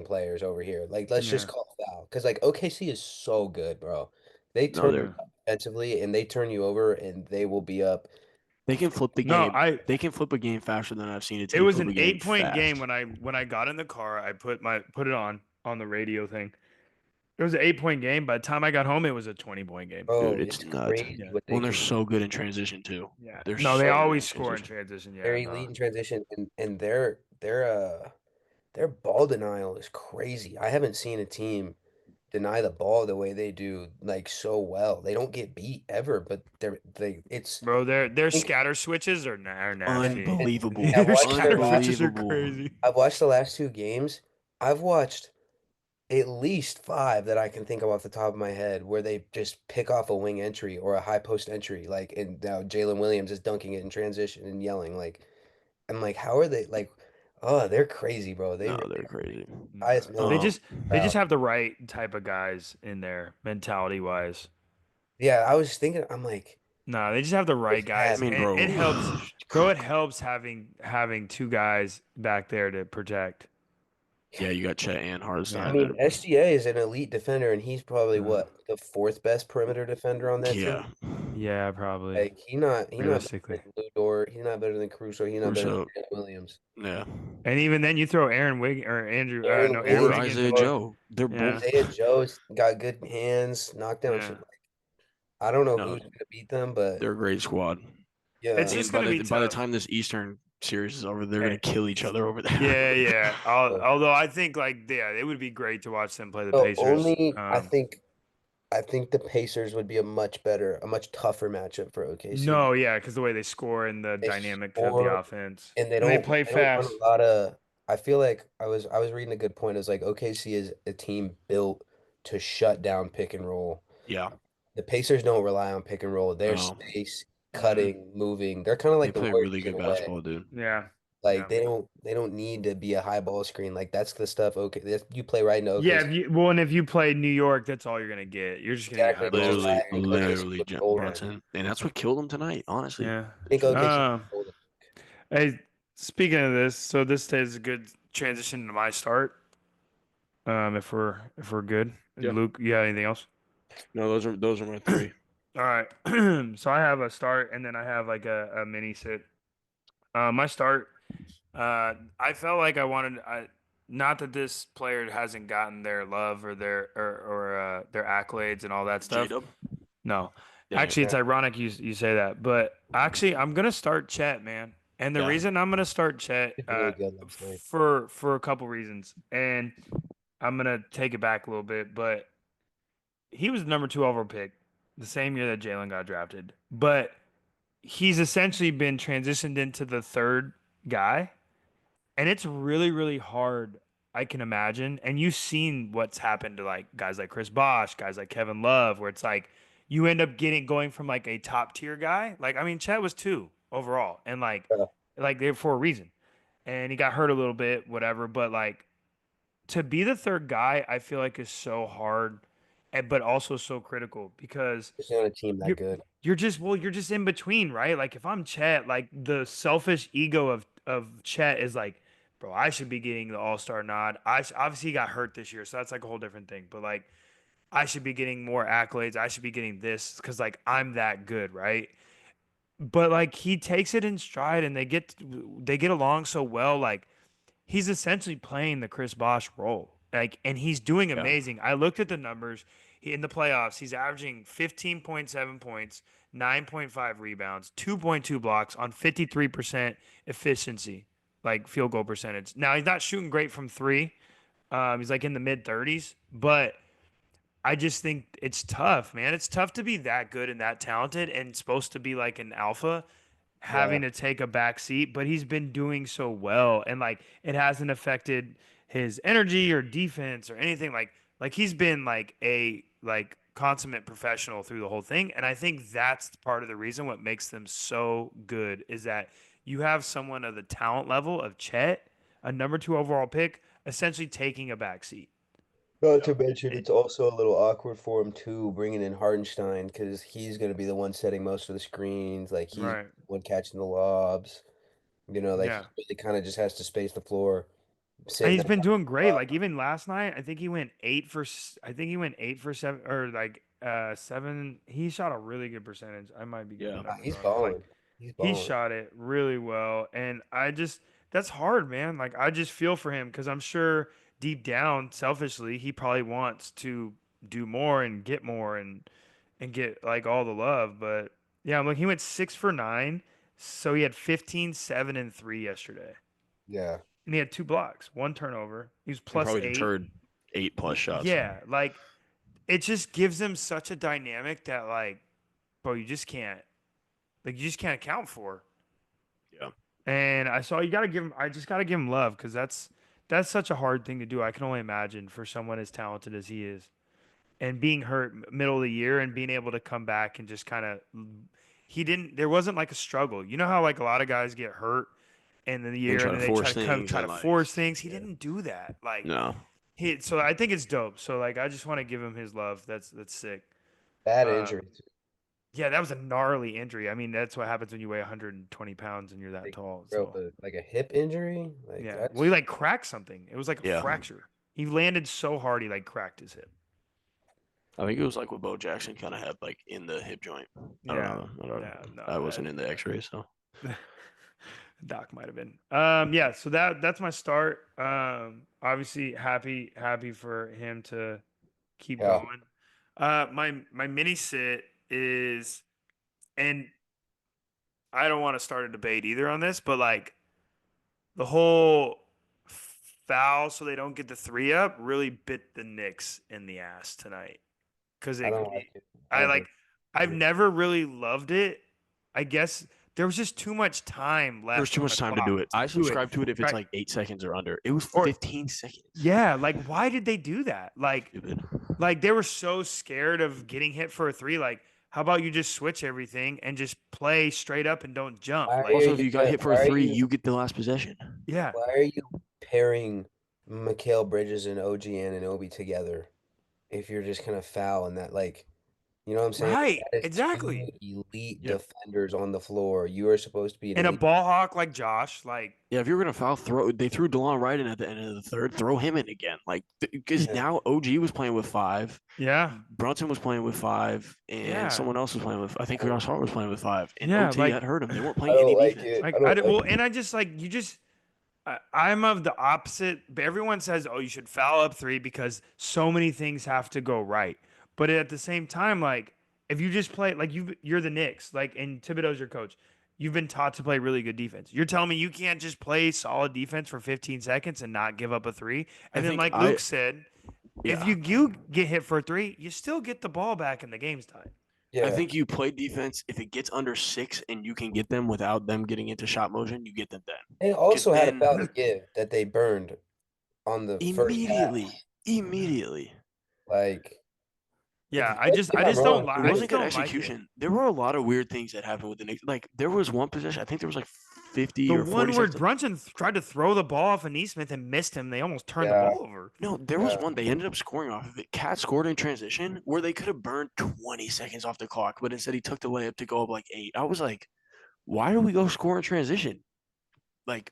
players over here. Like, let's just Yeah. call foul because like OKC is so good, bro. They No, turn you Yeah. up defensively and they turn you over and they will be up. they can flip the No, game. They can flip a game faster than I've seen a it team was flip an a game 8 point game fast. when I got in the car, I put it on the radio thing. It was an 8 point game. By the time I got home, it was a 20 point game. Dude, Bro, it's it's nuts. crazy Yeah. what Well, they they're can do. so good in transition too. Yeah. They're No, they so good always in score in transition. transition. They're Yeah. elite No. in transition and their ball denial is crazy. I haven't seen a team deny the ball the way they do like so well. They don't get beat ever, but they it's Bro, their I think scatter switches are nasty. Unbelievable. I've Their watched their scatter last switches are Unbelievable. crazy. I've watched the last two games. I've watched at least five that I can think of off the top of my head where they just pick off a wing entry or a high post entry, like and now Jalen Williams is dunking it in transition and yelling like I'm like, how are they like oh they're crazy, bro. No, they're crazy. Highest They million just they just crowd. have the right type of guys in there, mentality wise. Yeah, I was thinking I'm like, No, they just have the always right I guys, had mean, and bro. it helps, bro. It helps having two guys back there to protect. Yeah, you got Chet and I Yeah, Hardenstein mean, there. SGA is an elite defender and he's probably uh, what, the fourth best perimeter defender on that team? Yeah. yeah, probably Like he not better realistically. than Lou Dort, he's not better than Caruso, he's not better than Russo. Jalen Williams. Yeah. And even then, you throw Aaron Wig or Andrew, Aaron no, Andrew Or Wiggins, Wiggins Isaiah in there. Joe. They're Yeah, both Isaiah Joe's got good hands, knockdown yeah. shit. I don't know no, who's gonna beat them, but they're a great squad. It's yeah. just And gonna be by the tough. time this Eastern series is over, they're Eh, gonna kill each other over there. Yeah, yeah. So Although I think like yeah, it would be great to watch them play the so Pacers. only I think I think the Pacers would be a much tougher matchup for OKC. No, yeah, because the way they score and the They dynamic of the score offense, and and they play they don't run a fast. lot of. I feel like I was reading a good point. It was like OKC is a team built to shut down pick and roll. Yeah. The Pacers don't rely on pick and roll. They're No, space, Mm, cutting, moving. They're kind of they like the play really Warriors in good a way. basketball, dude. yeah, Like yeah. they don't need to be a high ball screen. Like that's the stuff. Okay, you play right into Yeah, OKC. and if you play New York, that's all you're gonna get. You're just gonna get high Exactly, which ball is why Literally, I think screens. OKC literally would fold them. Yeah, Brunson, and that's what killed him tonight. Honestly, yeah. I think truly. OKC would Um, fold them. hey, speaking of this, so this is a good transition to my start. If we're good, Yeah. Luke, you have anything else? No, those are my three. All right. So I have a start, and then I have like a mini sit. My start. I felt like I wanted. Not that this player hasn't gotten their love or their accolades and all that J stuff. Dub. No, Dang it. actually, it's ironic you say that, but actually, I'm gonna start Chet, man. And the Yeah. reason I'm gonna start Chet, It's really good last night. for a couple reasons, and I'm gonna take it back a little bit, but he was the number 2 overall pick the same year that Jalen got drafted, but he's essentially been transitioned into the third guy, and it's really, really hard. I can imagine. And you've seen what's happened to like guys like Chris Bosh, guys like Kevin Love, where it's like you end up going from like a top tier guy. Like, I mean, Chet was 2 overall, and Yeah, like they're for a reason. And he got hurt a little bit, whatever. But like to be the third guy, I feel like is so hard, but also so critical because especially on a team that you're good. you're just in between, right? Like if I'm Chet, like the selfish ego of Chet is like, bro, I should be getting the All Star nod. Obviously he got hurt this year, so that's like a whole different thing. But like I should be getting more accolades. I should be getting this because like I'm that good, right? But like he takes it in stride, and they get along so well. Like he's essentially playing the Chris Bosh role. Like, and he's doing Yeah. amazing. I looked at the numbers in the playoffs. He's averaging 15.7 points, 9.5 rebounds, 2.2 blocks on 53% efficiency, like field goal percentage. Now he's not shooting great from three. He's like in the mid 30s, but I just think it's tough, man. It's tough to be that good and that talented and supposed to be like an alpha Yeah, having to take a back seat, but he's been doing so well, and like it hasn't affected his energy or defense or anything. Like he's been like a like consummate professional through the whole thing, and I think that's part of the reason what makes them so good is that you have someone of the talent level of Chet, a number 2 overall pick, essentially taking a back seat. not to mention It, it's also a little awkward for him too, bringing in Hardenstein because he's going to be the one setting most of the screens. Like he's right. the one catching the lobs. You know, like he Yeah. really kind of just has to space the floor, And sitting he's there. been doing great. Like even last night, I think he went I think he went 8 for 7 or like 7. He shot a really good percentage. I might be getting the Yeah. numbers He's wrong, but like balling. He's he balling. shot it really well. And I just that's hard, man. Like I just feel for him because I'm sure deep down, selfishly, he probably wants to do more and get like all the love. But yeah, like he went 6 for 9. So he had 15, 7, and 3 yesterday. Yeah, And he had 2 blocks, 1 turnover. He was And plus probably 8. deterred 8+ shots. Yeah, like it just gives them such a dynamic that like, bro, you just can't account for. Yeah. And I saw you got to give him. I just got to give him love because that's such a hard thing to do. I can only imagine for someone as talented as he is, and being hurt middle of the year and being able to come back and just kind of, he didn't. There wasn't like a struggle. You know how like a lot of guys get hurt in the And year try and to then they try force to come things try and to like, force things. He yeah. didn't do that. Like No. so I think it's dope. So like I just want to give him his love. That's sick. bad Um, injury too. yeah, that was a gnarly injury. I mean, that's what happens when you weigh 120 pounds and you're that Like, tall. bro, So like a hip injury. Like yeah, well, he that's like cracked something. It was like a Yeah. fracture. He landed so hard he like cracked his hip. I think it was like what Bo Jackson kind of had like in the hip joint. I don't Yeah, know. I don't. yeah, no, I wasn't in the X-ray, so Doc might have been. Yeah, so that's my start. Obviously happy for him to keep yeah. going. My mini sit is, and I don't want to start a debate either on this, but like the whole foul so they don't get the 3 up really bit the Knicks in the ass tonight. because I don't like it. I I don't like think. I've never really loved it. I guess there was just too much time There's left too on much the time to clock do it. to I do it. subscribe to it if it's Right. like 8 seconds or under. It was Or 15 seconds. yeah, like why did they do that? Stupid. Like they were so scared of getting hit for a three. Like, how about you just switch everything and just play straight up and don't jump? Why are Like, Also, if you you got hit for a why are three, you you get the last possession. yeah, why are you pairing Mikal Bridges and OG Anunoby together if you're just gonna foul and that like you know what I'm saying? right, That is two exactly. elite Yeah. defenders on the floor. You are supposed to be an And a elite. ball hawk like Josh, like Yeah, if you're gonna foul, they threw DeLon Wright in at the end of the third. Throw him in again, like because Yeah. now OG was playing with 5, yeah, Brunson was playing with 5, and yeah, someone else was playing with. I think I don't, Josh Hart was playing with 5, and yeah. OT Like, had hurt him. They weren't I playing any don't like defense. it. I don't like well, it. and I just like you just. I'm of the opposite. Everyone says, "Oh, you should foul up three because so many things have to go right." But at the same time, like if you just play like you're the Knicks, like and Thibodeau's your coach. You've been taught to play really good defense. You're telling me you can't just play solid defense for 15 seconds and not give up a three. I And then, think like Luke said, if yeah, you get hit for a three, you still get the ball back in the game's time. I Yeah. think you play defense. If it gets under 6 and you can get them without them getting into shot motion, you get them then. They Because also had a then foul to give that they burned on the first half. immediately, Like, Yeah, correct me I if I'm just don't wrong, like it I too. just wasn't good don't like it. execution. There were a lot of weird things that happened with the Knicks. Like there was one possession. I think there was like 50 The or 40 one where seconds. Brunson tried to throw the ball off of Neesmith and missed him, they almost turned the Yeah, ball over. No, there was yeah. one they ended up scoring off of it. Cat scored in transition where they could have burned 20 seconds off the clock, but instead he took the layup to go up like 8. I was like, why do we go score in transition? Like,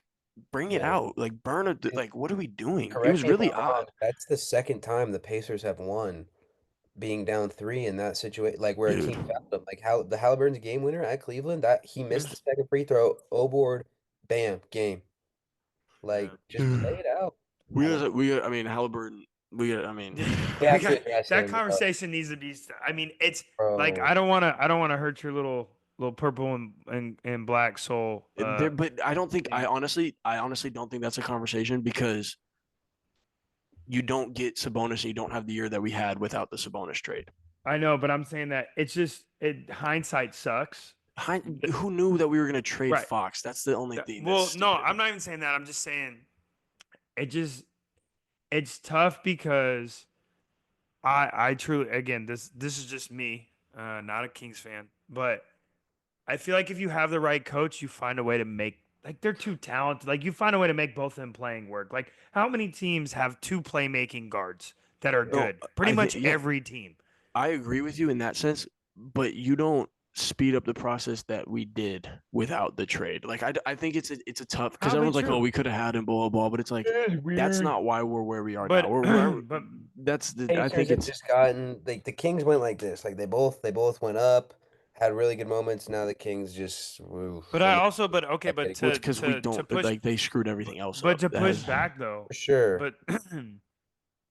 bring it Yeah. out. Like, burn it. And Like, what are we doing? It correct was me if really I'm wrong. odd, That's the second time the Pacers have won being down three in that situation, like where a dude. team fouled them. Like how the Halliburton's game winner at Cleveland, that he missed the There's second free throw, O board, bam, game. yeah. Like just play it out. I don't know. I mean, Halliburton, I mean, We We have to got address that him, conversation needs to be. I mean, it's like bro. I don't want to hurt your little purple and black soul. there, but I don't think, Thing. I honestly don't think that's a conversation because you don't get Sabonis and you don't have the year that we had without the Sabonis trade. I know, but I'm saying that it's just hindsight sucks. Who knew that we were going to trade Right. Fox? That's the only thing. Well, That's no, stupid. I'm not even saying that. I'm just saying it's tough because I truly again this is just me, not a Kings fan, but I feel like if you have the right coach, you find a way to make like they're too talented. Like you find a way to make both of them playing work. Like how many teams have two playmaking guards that are No, good? Pretty I much think yeah, every team. I agree with you in that sense, but you don't speed up the process that we did without the trade. Like I think it's a tough because Probably everyone's like, oh, true. we could have had him, blah blah blah. But it's like It is that's weird. not why we're where we are now. But We're but that's the I Pacers think have it's just gotten like the Kings went like this. Like they both went up, had really good moments. Now the Kings just but they're I not also but okay, kept but getting well, it's worse. because we to don't push like they screwed everything else but up. to That push has back though, For sure. but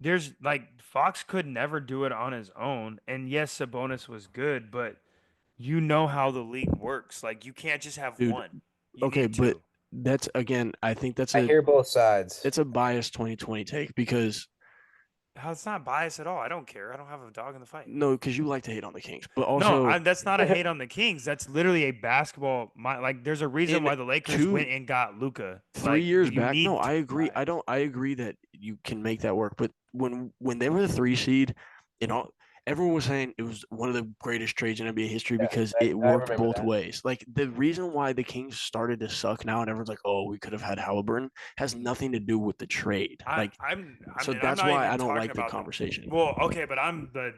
there's like Fox could never do it on his own. And yes, Sabonis was good, but you know how the league works. Like you can't just have dude. one. You Okay, need but two. that's again, I think I hear both sides. it's a biased 2020 take because How it's not biased at all. I don't care. I don't have a dog in the fight. no, because you like to hate on the Kings, but No, also that's not a hate on the Kings. That's literally a basketball. Like, there's a reason in why the Lakers two went and got Luca. 3 years You back. No, need I agree. guys. I agree that you can make that work. But when they were the 3 seed, you know, everyone was saying it was one of the greatest trades in NBA history Yeah, because I, it I worked remember both that. ways. Like the reason why the Kings started to suck now, and everyone's like, "Oh, we could have had Halliburton," has nothing to do with the trade. Like, I so mean, I'm that's not why even I don't talking like the about conversation. well, okay, but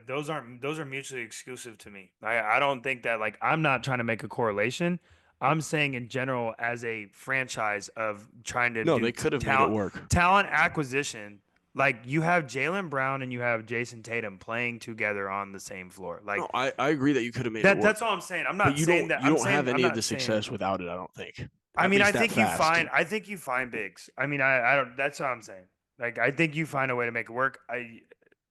those are mutually exclusive to me. I don't think that like I'm not trying to make a correlation. I'm saying in general as a franchise of trying to No, do they could have made it talent work. talent acquisition. Like you have Jalen Brown and you have Jason Tatum playing together on the same floor. Like No, I agree that you could have made it work, that's all I'm saying. I'm but not saying that. you I'm don't have saying I'm any of the not saying. success without it. I don't think. I At mean, least that fast. I think you find bigs. I mean, I don't. That's what I'm saying. Like, I think you find a way to make it work.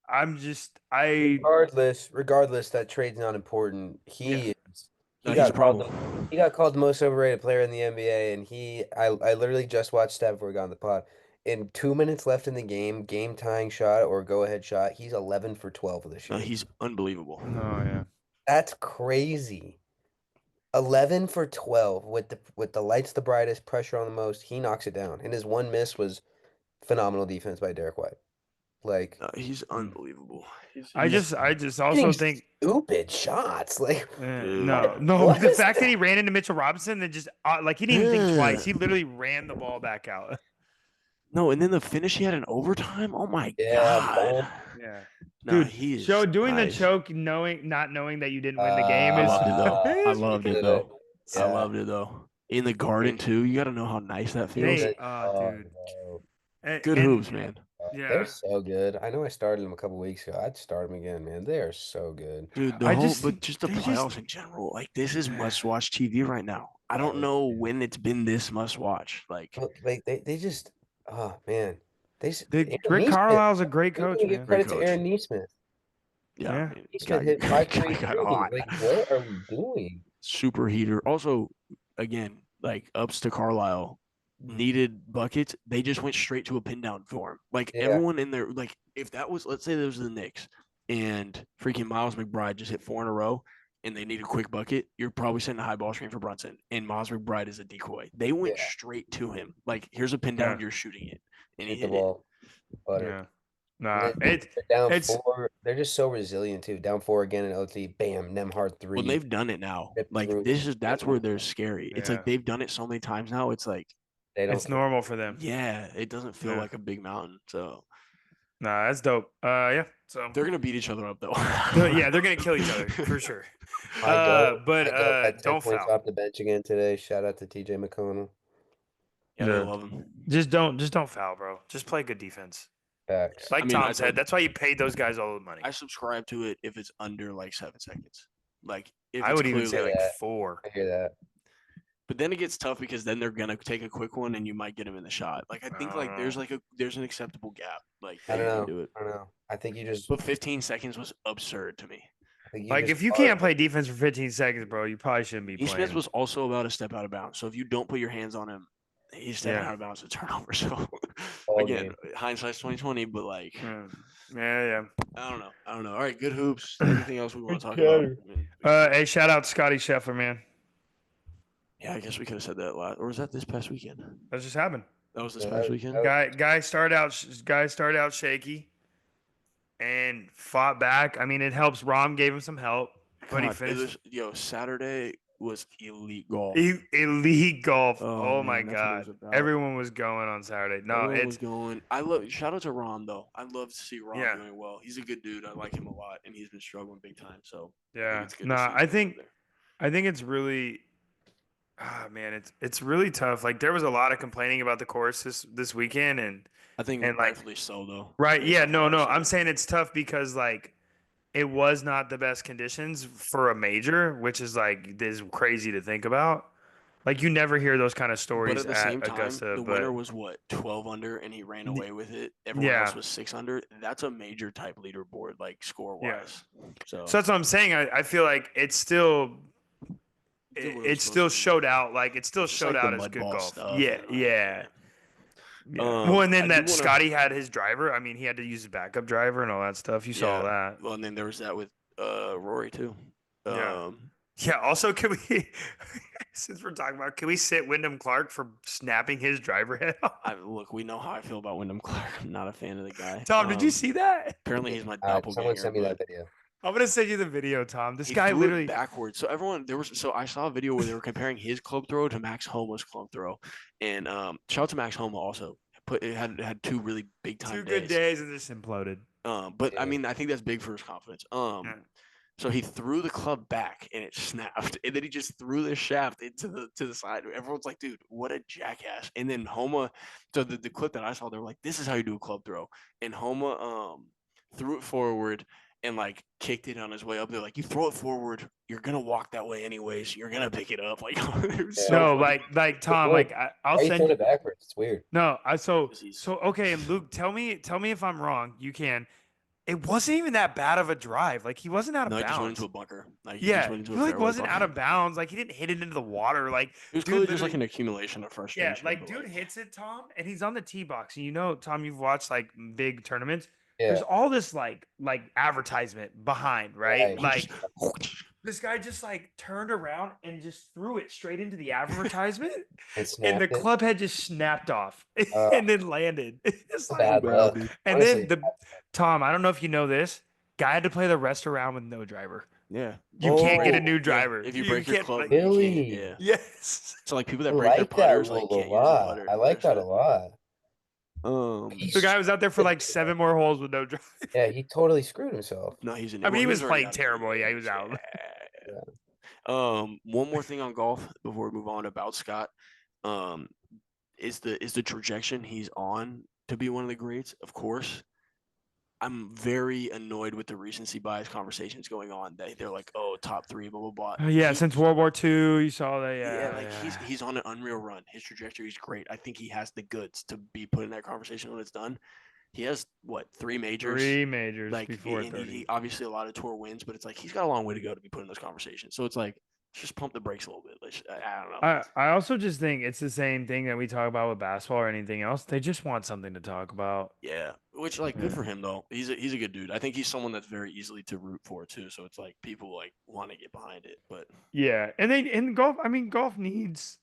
I'm just, Regardless, that trade's not important. yeah. He He's a got called problem. the most overrated player in the NBA, and I literally just watched that before we got on the pod. in 2 minutes left in the game tying shot or go ahead shot, he's 11 for 12 this year. He's unbelievable. Oh yeah. That's crazy. 11 for 12 with the lights the brightest, pressure on the most. He knocks it down, and his one miss was phenomenal defense by Derek White. Like He's unbelievable. I He's just also hitting think stupid shots. Like Dude. no, what the is fact that that? he ran into Mitchell Robinson and just like he didn't even think twice. Yeah. He literally ran the ball back out. No, and then the finish he had in overtime. Oh my Yeah, god. bomb. Yeah. Nah, Dude, he is doing the nice. choke, not knowing that you didn't win the game I is loved it though. I is loved pretty it good. though. I Yeah. loved it though. In the garden too. You got to know how nice that feels. They, Oh, dude. no. Good And hoops, man. yeah. They're so good. I know I started them a couple weeks ago. I'd start them again, man. They are so good. Dude, I but just the they playoffs just in general, like this is must-watch TV right now. I don't Yeah. know when it's been this must-watch. Like, But, like they just oh man. Aaron Rick Neesmith. Carlisle's a great I'm coach, gonna give man. great credit to coach. Aaron Neesmith. Yeah, Yeah. I mean, Neesmith hit five straight got threes. hot. Like, what are we doing? Super heater. Also, again, like ups to Carlisle needed buckets. They just went straight to a pin down for him. Like Yeah. everyone in there, like if that was, let's say those are the Knicks and freaking Miles McBride just hit 4 in a row and they need a quick bucket, you're probably sending a high ball screen for Brunson. And Miles McBride is a decoy. They went Yeah. straight to him. Like, here's a pin down, Yeah. you're shooting it. And he Hit the hit it. ball. Butter. Yeah. And Nah, then they're down it's 4. They're just so resilient too. Down 4 again in OT. Bam. Nemhard 3. When they've done it now, Rip like through. that's where they're scary. It's Yeah. like they've done it so many times now. It's like, They don't it's normal for them. yeah, it doesn't feel Yeah. like a big mountain. So Nah, that's dope. Yeah. So they're gonna beat each other up though. yeah, they're gonna kill each other for sure. My goat had 10 Don't points foul. off the bench again today. Shout out to TJ McConnell. Yeah, they Yeah. love him. Just don't foul, bro. Just play good defense. Facts. Like I mean, I Tom said, told- that's why you paid those guys all the money. I subscribe to it if it's under like 7 seconds. Like if I it's would even say clearly- like Yeah. 4. I hear that. but then it gets tough because then they're gonna take a quick one and you might get him in the shot. Like I think like there's an acceptable gap. Like I that you don't can know. do it. I don't know. I think you just. But 15 seconds was absurd to me. I think Like just if you are- can't play defense for 15 seconds, bro, you probably shouldn't be E. playing. Smith was also about a step out of bounds. So if you don't put your hands on him, he's stepping Yeah. out of bounds to turnover. So All again, game. hindsight's 2020, but like Yeah. I don't know. All right, good hoops. Anything else we want to talk about? I mean, Hey, shout out to Scotty Scheffler, man. yeah, I guess we could have said that last, or was that this past weekend? That just happened. That was this Yeah, past weekend. Guy started out shaky and fought back. I mean, it helps. Rom gave him some help, but he God, finished Saturday was elite golf. elite golf. Oh, Oh, my man, that's what it was God. about. Everyone was going on Saturday. No, Everyone it's was going. I love. Shout out to Ron though. I love to see Ron Yeah. doing well. He's a good dude. I like him a lot, and he's been struggling big time. So yeah. it's good to Nah, see I him think there. it's really man, it's really tough. Like there was a lot of complaining about the course this weekend and I think and, like- rightfully so though. right, Based yeah, off no, what I've I'm seen. saying it's tough because like it was not the best conditions for a major, which is like is crazy to think about. Like you never hear those kind of stories But at the at same time, Augusta. the but winner was what 12 under, and he ran away with it. Everyone Yeah. else was 6 under. That's a major type leaderboard, like score wise. So so that's what I'm saying. I feel like it's still Did what it was it supposed still to do. showed out. Like it still It's just showed like the out as mud good ball golf. stuff Yeah, and, like, yeah. Yeah. Um, Well, and I then do that wanna- Scotty had his driver. I mean, he had to use his backup driver and all that stuff. You saw Yeah. that. Well, and then there was that with Rory too. Yeah. Yeah. Also, can we, since we're talking about, can we sit Wyndham Clark for snapping his driver head off? Look, we know how I feel about Wyndham Clark. I'm not a fan of the guy. Tom, did you see that? Apparently, he's my Someone doppelganger. sent me that but video. I'm gonna send you the video, Tom. This he guy threw literally. it backwards. So everyone there was. So I saw a video where they were comparing his club throw to Max Homa's club throw, and shout out to Max Homa also. It had 2 really big time Two good days and just imploded. But Yeah. I mean, I think that's big for his confidence. So he threw the club back and it snapped, and then he just threw the shaft into the side. Everyone's like, "Dude, what a jackass!" And then Homa, so the clip that I saw, they were like, "This is how you do a club throw," and Homa threw it forward and like kicked it on his way up. They're like, "You throw it forward, you're gonna walk that way anyways. You're gonna pick it up." Like, it was so No, funny. like Tom, like I'll Why you send throwing you. it backwards? It's weird. No, Because he's- okay, and Luke, tell me if I'm wrong. You can. it wasn't even that bad of a drive. Like he wasn't out of No, he just went bounds. into a bunker. Like he just Yeah, went into he a like fairway wasn't out bunker. of bounds. Like he didn't hit it into the water. Like It was dude, clearly just like literally, an accumulation of yeah, frustration. like But dude like, hits it, Tom, and he's on the tee box. And you know, Tom, you've watched like big tournaments. There's Yeah, all this like advertisement behind, right? right. he just Like this guy just like turned around and just threw it straight into the advertisement, And and the snapped it. club head just snapped off Uh, and then landed. It's like, so bad bad, luck. dude. and then Honestly, the Tom, I don't know if you know this, guy had to play the rest around with no driver. Yeah. You If you can't break get a it, new yeah. driver. If you You break your can't club, like you can't. really, Yeah. yes. So like people I that break their like that putters like rule a can't use the lot. putter. I like that a So, lot. The He's guy was out there for like 7 more holes with no driver. yeah, he totally screwed himself. no, he's in I it. mean, Well, he he was was already playing out of it. terrible. Yeah, Yeah, he was out. Yeah. One more thing on golf before we move on about Scott. Um, is the trajectory he's on to be one of the greats? Of course. I'm very annoyed with the recency bias conversations going on. They're like, oh, top three, blah blah blah. Yeah, since World War II, you saw that. Yeah, Yeah, like yeah. he's on an unreal run. His trajectory is great. I think he has the goods to be put in that conversation when it's done. He has what, three majors? 3 majors Like, before and 30. he obviously a lot of tour wins, but it's like he's got a long way to go to be put in those conversations. So it's like, let's just pump the brakes a little bit. I don't know. I also just think it's the same thing that we talk about with basketball or anything else. They just want something to talk about. Yeah, which like good for him though. He's a good dude. I think he's someone that's very easily to root for too. So it's like people like want to get behind it, but Yeah, and they in golf. I mean, golf needs.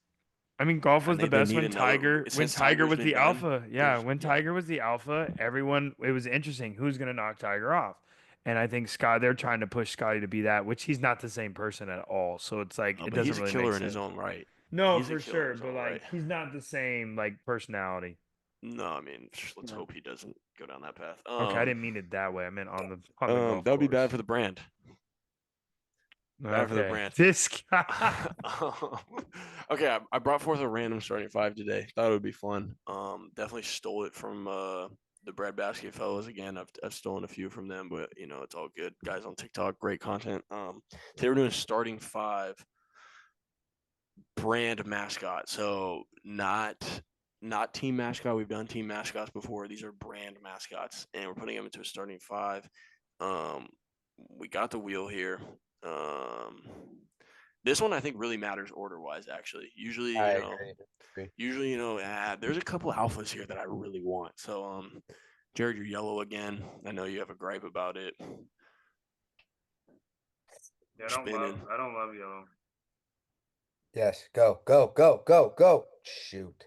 I mean, golf was and the they best need another When since Tiger Tiger's was been the done. alpha. Yeah, There's when yeah. Tiger was the alpha, everyone it was interesting who's going to knock Tiger off. And I think Scott, they're trying to push Scotty to be that, which he's not the same person at all. So it's like No, it but doesn't he's a really make killer in his sense. own right. No, He's a for killer in sure, his but own right. like he's not the same like personality. No, I mean, let's No. hope he doesn't go down that path. Okay, I didn't mean it that way. I meant on the golf That would be bad course. for the brand. Bad for the Okay, brand. this guy. Okay, I brought forth a random starting five today. Thought it would be fun. Definitely stole it from the Brad Basket fellas again. I've stolen a few from them, but you know it's all good. Guys on TikTok, great content. Today we're doing a starting five brand mascot. So not team mascot. We've done team mascots before. These are brand mascots, and we're putting them into a starting five. Um, we got the wheel here. Um, this one I think really matters order wise. Actually, I agree. usually there's a couple alphas here that I really want. So Jared, you're yellow again. I know you have a gripe about it. Yeah, Spinning. I don't love yellow. Yes, go, go, go, go, go. Shoot.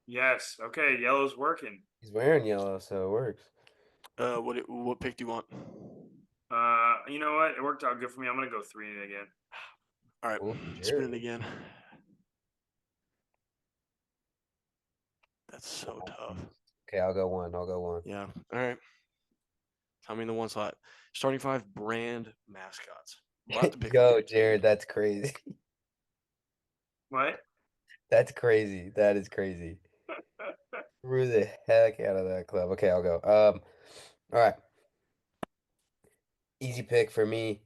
Yes. Okay, yellow's working. He's wearing yellow, so it works. What pick do you want? You know what? It worked out good for me. I'm gonna go 3 again. All right, Cool. spin it again. That's so tough. Okay, I'll go one. I'll go one. Yeah. All right. Tell me in the one slot. Starting five brand mascots. We'll have to pick Go, one. Jared. That's crazy. What? That's crazy. That is crazy. Threw the heck out of that club. Okay, I'll go. All right. Easy pick for me.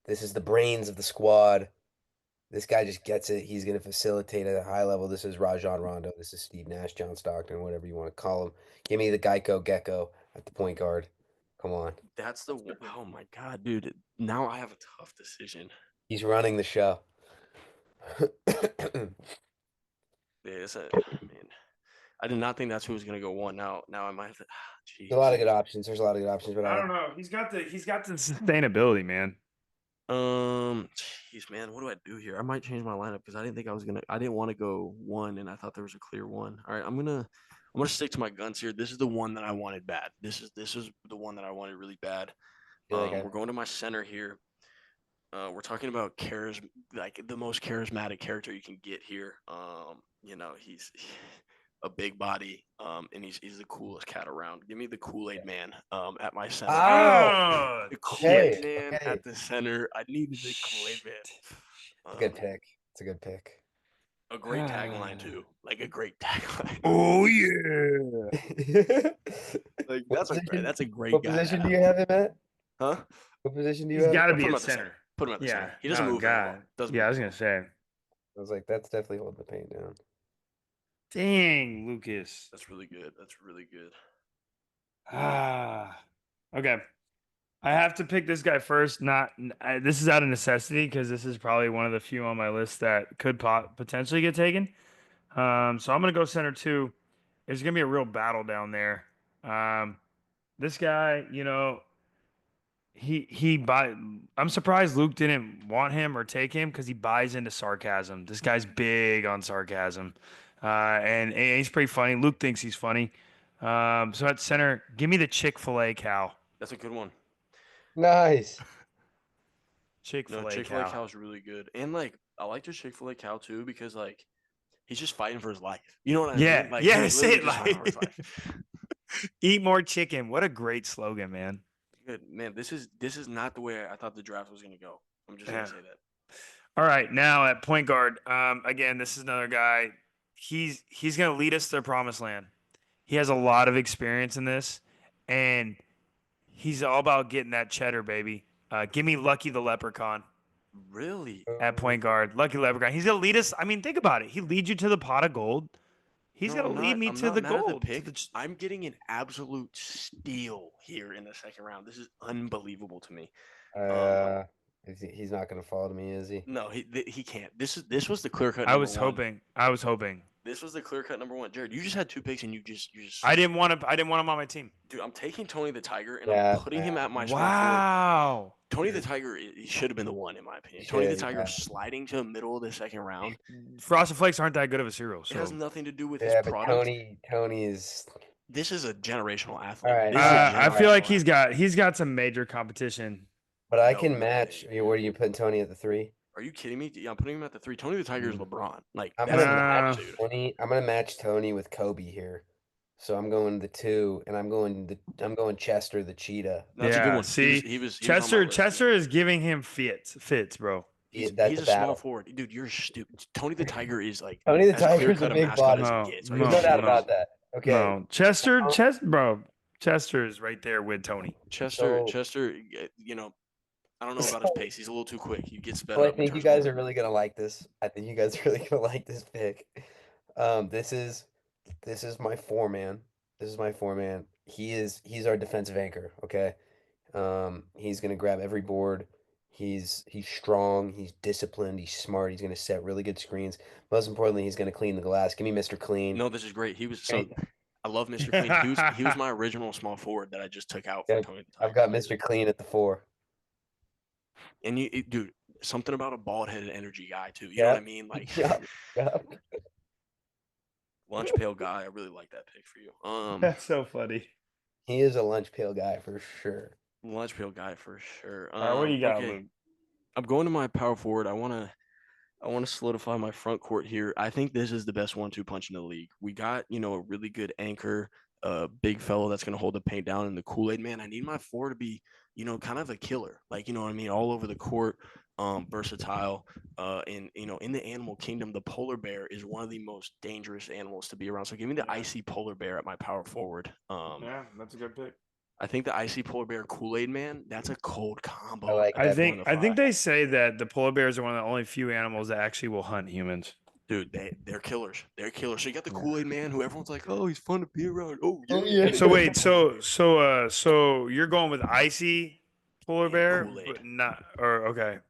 This is the brains of the squad. This guy just gets it. He's going to facilitate at a high level. This is Rajon Rondo. This is Steve Nash, John Stockton, whatever you want to call him. Give me the Geico Gecko at the point guard. Come on. That's the one. Oh my god, dude. Now I have a tough decision. He's running the show. Yeah, I mean, I did not think that's who was gonna go one. Now I might have to. There's a lot of good options. There's a lot of good options, but I don't know. He's got the sustainability, man. Jeez, man, what do I do here? I might change my lineup because I didn't think I didn't want to go one, and I thought there was a clear one. All right, I'm gonna stick to my guns here. This is the one that I wanted bad. This is the one that I wanted really bad. We're going to my center here. We're talking about like the most charismatic character you can get here. He's a big body, and he's the coolest cat around. Give me the Kool-Aid Man at my center. Oh, The Kool-Aid okay, Man okay. at the center. I needed the Kool-Aid Man. It's a good pick. It's a good pick. A great tagline too. Like a great tagline. Oh yeah. Like that's a great What guy. position do you have him at? Huh? What position do you He's have? got to Put be him at at the center. center. Put him at the Yeah. center. He doesn't Oh, move very God. well. Doesn't Yeah, I move was very gonna say. I was like, that's definitely holding the paint down. Dang, Lucas. That's really good. That's really good. Ah. Okay. I have to pick this guy first. This is out of necessity because this is probably one of the few on my list that could potentially get taken. So I'm gonna go center two. There's gonna be a real battle down there. Um, this guy, he buy. I'm surprised Luke didn't want him or take him because he buys into sarcasm. This guy's big on sarcasm, and he's pretty funny. Luke thinks he's funny. So at center, give me the Chick-fil-A cow. That's a good one. Nice. No, Chick-fil-A Chick-fil-A cow. cow is really good. And like I like the Chick-fil-A cow too because like he's just fighting for his life. You know what I Yeah, mean? Like yeah. he's Say literally it just fighting for his like life. eat more chicken. What a great slogan, man. Good man. This is not the way I thought the draft was gonna go. I'm just gonna Yeah. say that. All right, now at point guard, again, this is another guy. He's gonna lead us to the promised land. He has a lot of experience in this, and he's all about getting that cheddar, baby. Give me Lucky the Leprechaun Really? at point guard. Lucky Leprechaun. He's gonna lead us. I mean, think about it. He leads you to the pot of gold. He's No, gonna I'm lead not. me I'm to not the mad at the gold. pick. I'm getting an absolute steal here in the second round. This is unbelievable to me. Uh, he's not gonna fall to me, is he? No, he can't. This was the clear cut I number was one. hoping. I was hoping. This was the clear cut number one. Jared, you just had two picks and you just I didn't want to. I didn't want him on my team. dude. I'm taking Tony the Tiger and Yeah, I'm putting him at my small forward. Wow. Tony the Tiger, he should have been the one in my opinion. He Tony the should, Tiger yeah. sliding to the middle of the second round. Frosted Flakes aren't that good of a cereal. It has So nothing to do with his Yeah, but product. Tony is. This is a generational athlete. All right, This is a I feel like generational he's got some major competition. But I No can match. way. What are you putting Tony at the 3? Are you kidding me? Yeah, I'm putting him at the 3. Tony the Tiger is LeBron. Like I'm that's gonna match LeBron, dude. Tony. I'm gonna match Tony with Kobe here. So I'm going the 2, and I'm going Chester the cheetah. That's a good one. See, He was on my Chester list. Chester is giving him fits, bro. That's He's a a small battle. forward, dude. You're stupid. Tony the Tiger is like Tony the as Tiger's clear-cut a big mascot body. as No, it gets. no, Are you There's no doubt serious? about that. Okay. No, Chester, bro. Chester is right there with Tony. Chester, So- you know, I don't know about his pace. He's a little too quick. He gets sped So I up. and think you turns guys forward. are really gonna like this. I think you guys are really gonna like this pick. This is my 4-man. This is my 4-man. He's our defensive anchor. Okay. He's gonna grab every board. He's strong. He's disciplined. He's smart. He's gonna set really good screens. Most importantly, he's gonna clean the glass. Give me Mr. Clean. No, this is great. He was so. Great. I love Mr. Clean. He was my original small forward that I just took out for Yeah, Tony the Tiger. I've got Mr. Clean at the 4. And dude, something about a bald-headed energy guy too. You know what I mean? Like Yep. Yep. lunch pail guy. I really like that pick for you. That's so funny. He is a lunch pail guy for sure. Lunch pail guy for sure. All right, what do you got, okay. Luke? I'm going to my power forward. I want to solidify my front court here. I think this is the best 1-2 punch in the league. We got, a really good anchor, big fellow that's going to hold the paint down in the Kool-Aid man. I need my 4 to be, kind of a killer. Like, you know what I mean? All over the court, versatile. In the animal kingdom, the polar bear is one of the most dangerous animals to be around. So give me the icy polar bear at my power forward. Yeah, that's a good pick. I think the icy polar bear Kool-Aid man, that's a cold combo. I like at that. I 1 to think 5. they say that the polar bears are one of the only few animals that actually will hunt humans. Dude, they're killers. They're killers. So you got the Kool-Aid man who everyone's like, oh, he's fun to be around. Oh, yeah. Oh, yeah. So wait, so you're going with icy polar And bear, Kool-Aid.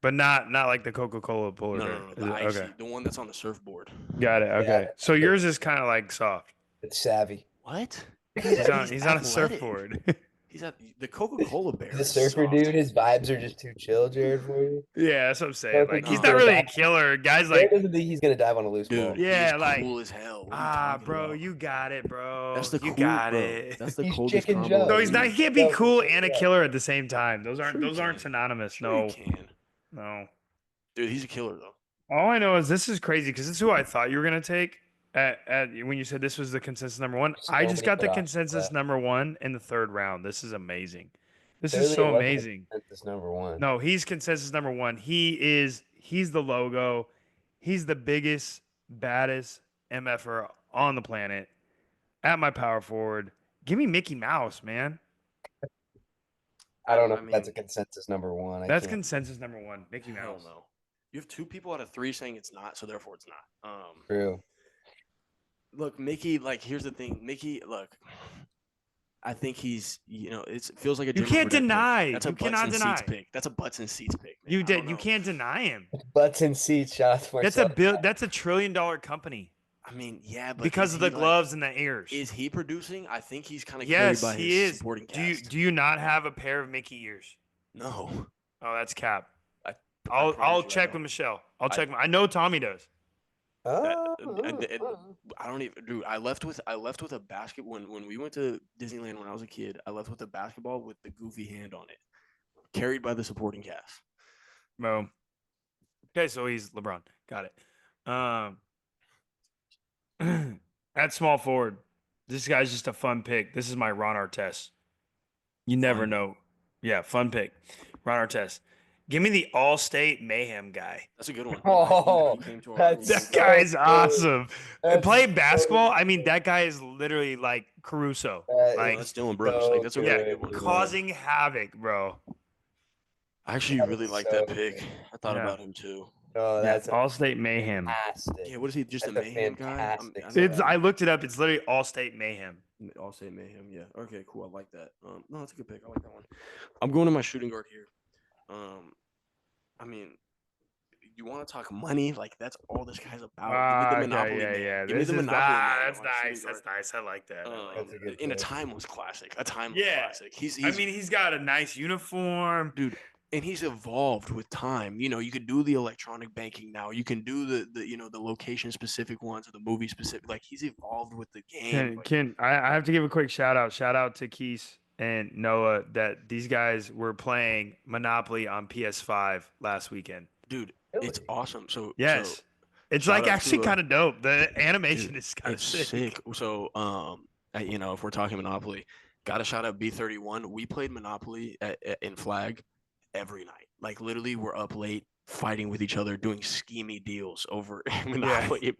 but not like the Coca-Cola polar No, bear. no, no, Is the it? icy, Okay, the one that's on the surfboard. got it. Okay, Yeah, so yours is kind of like soft. It's savvy. What? He's on a athletic. surfboard. He's at the Coca-Cola bear. The is surfer soft. dude, his vibes are just too chill, Jared, for you. Yeah, that's what I'm saying. Don't Like think he's he's not gonna really a die. killer. Guys Jared like, doesn't think he's gonna dive on a loose ball. Dude, Yeah, he's like, cool as hell. What are you talking bro, about? you got it, bro. That's the you cool, got bro. it. That's the He's coldest Chicken combo. Joe. No, he's not. He can't be No, cool he's and a not. killer at the same time. Those Sure he aren't can. synonymous. Sure No, he can. no. Dude, he's a killer though. All I know is this is crazy because this is who I thought you were gonna take at when you said this was the consensus number one. So I just many got the good options consensus left. number one in the 3rd round. This is amazing. This Clearly is it so wasn't a amazing. consensus number 1. No, he's consensus number one. He's the logo. He's the biggest, baddest MFer on the planet. At my power forward, give me Mickey Mouse, man. I don't know I if that's a mean, consensus number 1. That's can't. consensus number one. Mickey hell Mouse. no. You have 2 people out of 3 saying it's not, so therefore it's not. True. Look, Mickey. Like, here's the thing, Mickey. Look, I think he's, it feels like a You Jimmy can't Fredette pick. deny. That's a You butts cannot and seats deny. pick. That's a butts and seats pick, man. You I don't did. You know. can't deny him. Butts and seats. Shout out to That's a Marcel. bill. That's $1 trillion company I mean, yeah, but because is of the he like, gloves and the ears. is he producing? I think he's kind of carried Yes, by his he is. supporting Do you cast. do you not have a pair of Mickey ears? No, Oh, that's cap. I, I I'll promise you, I check with don't. Michelle. I'll I check. I know Tommy does. that Oh, I don't even, dude. I left with a basket when we went to Disneyland when I was a kid. I left with a basketball with the goofy hand on it, carried by the supporting cast. Well, okay, so he's LeBron. Got it. At small forward, this guy's just a fun pick. This is my Ron Artest. You never Fun. know. Yeah, fun pick. Ron Artest. Give me the All-State Mayhem guy. That's a good one. oh, He came to our. He that's came That to our so guy's good. awesome. That's Playing basketball, so I mean, that guy is literally like Caruso. That no, Like, that's is Dylan Brooks. Like so that's a yeah, really good. good one. causing havoc, bro. I actually That really is like so that pick. good. I thought Yeah. about him too. Oh, Yeah. that's a All-State Mayhem. fantastic. Yeah, what is he? Just a That's a mayhem guy? fantastic I It's mean, I pick. looked it up. It's literally All-State Mayhem. I'll say mayhem. Yeah. Okay. Cool. I like that. No, that's a good pick. I like that one. I'm going to my shooting guard here. Um, I mean, you want to talk money? Like that's all this guy's about. Give me the Ah, okay, Monopoly yeah, man. yeah. Give me This the is Monopoly man on that's my shooting nice. guard. That's nice. I like that. I like That's that. a good In a pick. timeless classic. A timeless Yeah. classic. He's I mean, he's got a nice uniform. dude, and he's evolved with time. You could do the electronic banking now. You can do the location specific ones or the movie specific. Like he's evolved with the game. Like, I have to give a quick shout out. Shout out to Keith and Noah that these guys were playing Monopoly on PS5 last weekend. dude, it's Really? awesome. So Yes. It's shout like out actually to kind of dope. The animation dude, is kind of it's sick. sick. So if we're talking Monopoly, gotta shout out B31. We played Monopoly in Flag every night. Like literally, we're up late fighting with each other, doing schemy deals over Monopoly.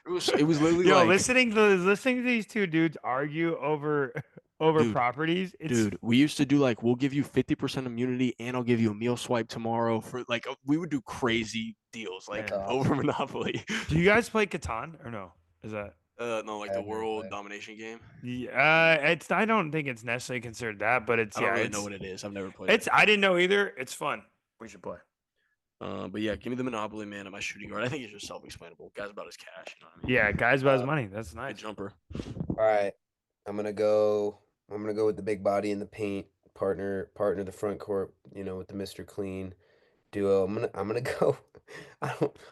It was literally Yo, like, listening to these two dudes argue over dude, properties. It's dude, we used to do like we'll give you 50% immunity and I'll give you a meal swipe tomorrow for like we would do crazy deals like Man. over Monopoly. Do you guys play Catan or no? Is that No, like I the never world played. domination game. yeah? It's I don't think it's necessarily considered that, but it's I don't yeah, really it's know what it is. I've never played it's it. I didn't know either. It's fun. We should play. But yeah, give me the Monopoly man at my shooting guard. I think it's just self-explainable. Guy's about his cash. You know what I mean? Yeah, guys about his money. That's Good nice. jumper. All right. I'm gonna go with the big body in the paint, partner the front court, with the Mr. Clean duo. I'm gonna go.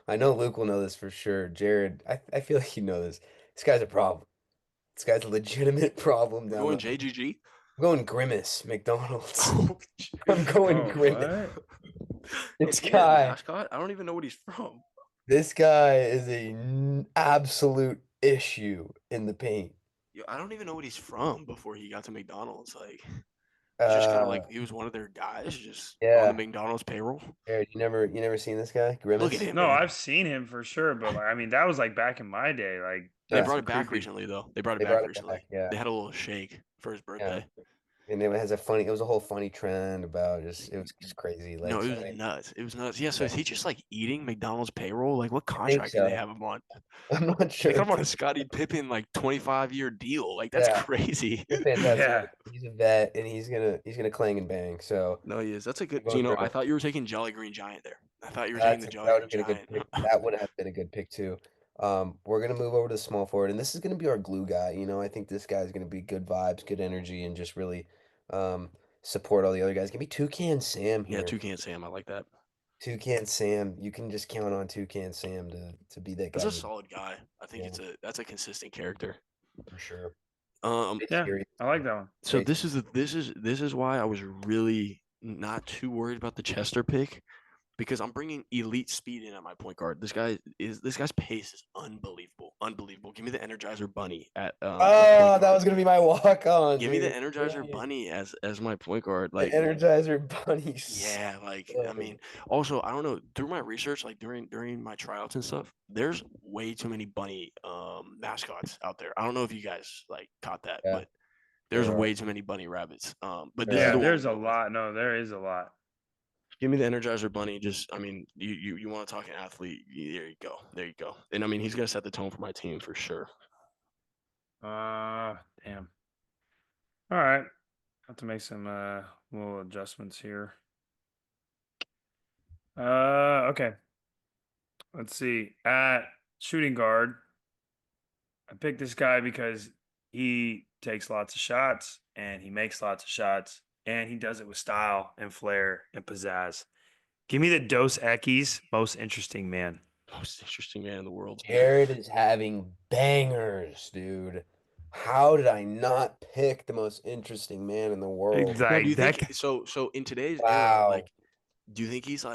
I know Luke will know this for sure. Jared, I feel like you know this. This guy's a problem. This guy's a legitimate problem We're down going the. JGG. I'm going Grimace McDonald's. Oh, I'm going Oh, Grimace. This is he a guy, mascot? I don't even know what he's from. this guy is a absolute issue in the paint. Yo, I don't even know what he's from before he got to McDonald's. Like he's just kind of Uh, like he was one of their guys, just on the yeah. McDonald's payroll. Jared, you never seen this guy, Look Grimace? at him, No, man. I've seen him for sure, but like, I mean that was like back in my day. Like They Yeah. brought some it back creepy. recently, though. They brought it They back brought it recently. back, yeah. They had a little shake for his birthday. And it was a whole funny trend about it was just crazy. Like, No, it so was they- nuts. It was nuts. Yeah, so Yeah. is he just like eating McDonald's payroll? Like, what I think contract do they so. have him on? I'm not They sure. got him on a Scottie Pippen like 25-year deal. Like, that's Yeah. crazy. It's fantastic. Yeah. He's a vet, and he's gonna clang and bang. So No, he is. That's a good. I'm going I Grimace. thought you were taking Jolly Green Giant there. I thought you were taking the That Jolly would Green have been a good Giant. pick. That would have been a good pick too. We're gonna move over to the small forward, and this is gonna be our glue guy. I think this guy's gonna be good vibes, good energy, and just really um, support all the other guys. Give me Toucan Sam Yeah, here. Toucan Sam. I like that. Toucan Sam, you can just count on Toucan Sam to be that That's guy a solid guy. I think Yeah. that's a consistent character. for sure. Um, Yeah, Serious. I like that one. so Great. this is why I was really not too worried about the Chester pick because I'm bringing elite speed in at my point guard. This guy's pace is unbelievable, unbelievable. Give me the Energizer Bunny at Oh, point that guard. was gonna be my walk on. Give me the dude. Energizer Bring it. Bunny as my point guard. The Like, Energizer Bunny. yeah, like I so mean, also I don't know through my research, like during my tryouts and stuff, there's way too many bunny mascots out there. I don't know if you guys like caught that, Yeah, but there's there are. way too many bunny rabbits. But There this is Yeah, the one there's we're a going with. lot. No, there is a lot. Give me the Energizer Bunny. Just, I mean, you want to talk an athlete? There you go, there you go. And I mean, he's gonna set the tone for my team for sure. Damn. All right. Have to make some little adjustments here. Okay. Let's see. At shooting guard, I picked this guy because he takes lots of shots and he makes lots of shots and he does it with style and flair and pizzazz. Give me the Dos Equis, most interesting man. Most interesting man in the world. Jared is having bangers, dude. How did I not pick the most interesting man in the world? Now, do you Like that. think so? So in today's era, Wow. like, do you think he's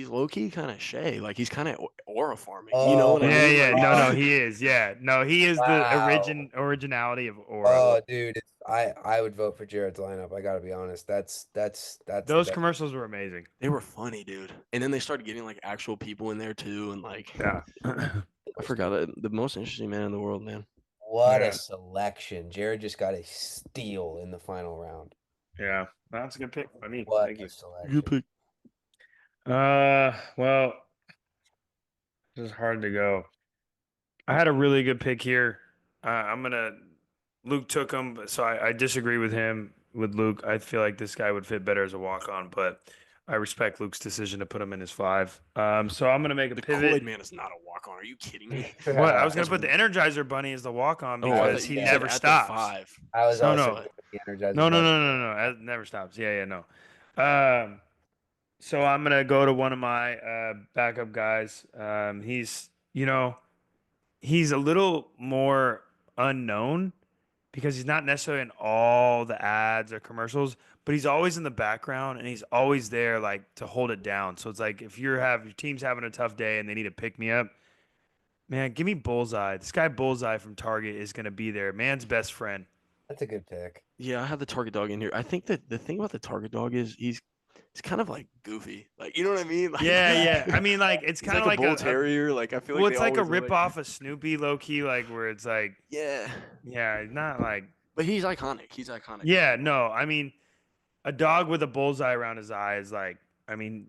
low key kind of Shay? Like he's kind of aura farming. You know Oh what I my Yeah, mean? yeah. Like, No, God. he is. Yeah. No, he is the Wow. originality of aura. Oh, dude, I would vote for Jared's lineup. I gotta be honest. That's the Those best. commercials were amazing. they were funny, dude. And then they started getting like actual people in there too, and like Yeah. I forgot the most interesting man in the world, man. What a Yeah. selection. Jared just got a steal in the final round. Yeah. That's a good pick. I mean, What thank a you. Good selection. pick. Well, this is hard to go. I had a really good pick here. I'm gonna. Luke took him, so I disagree with him. With Luke, I feel like this guy would fit better as a walk-on, but I respect Luke's decision to put him in his 5. So I'm gonna make a The pivot. Kool-Aid Man is not a walk-on. Are you kidding me? What? I was gonna That's put the Energizer Bunny as the walk-on oh, I I was, thought because he you yeah, said never at the stops. 5. I was No, also no, going with the Energizer no, no, Bunny. no, no, no. It never stops. Yeah, yeah, no. Um, so I'm gonna go to one of my backup guys. He's a little more unknown because he's not necessarily in all the ads or commercials, but he's always in the background and he's always there like to hold it down. So it's like if your team's having a tough day and they need to pick me up, man, give me Bullseye. This guy Bullseye from Target is gonna be there. Man's best friend. That's a good pick. Yeah, I have the target dog in here. I think that the thing about the target dog is he's kind of like goofy. Like, you know what I mean? Like Yeah, Yeah, yeah. I mean, like it's he's kind of like a like bull a terrier. Like I feel like well, they it's like a always are rip like off of Snoopy, low key, like where it's like, yeah. yeah, not like, But he's iconic. He's iconic as yeah, well. no. I mean, a dog with a bullseye around his eye is like, I mean,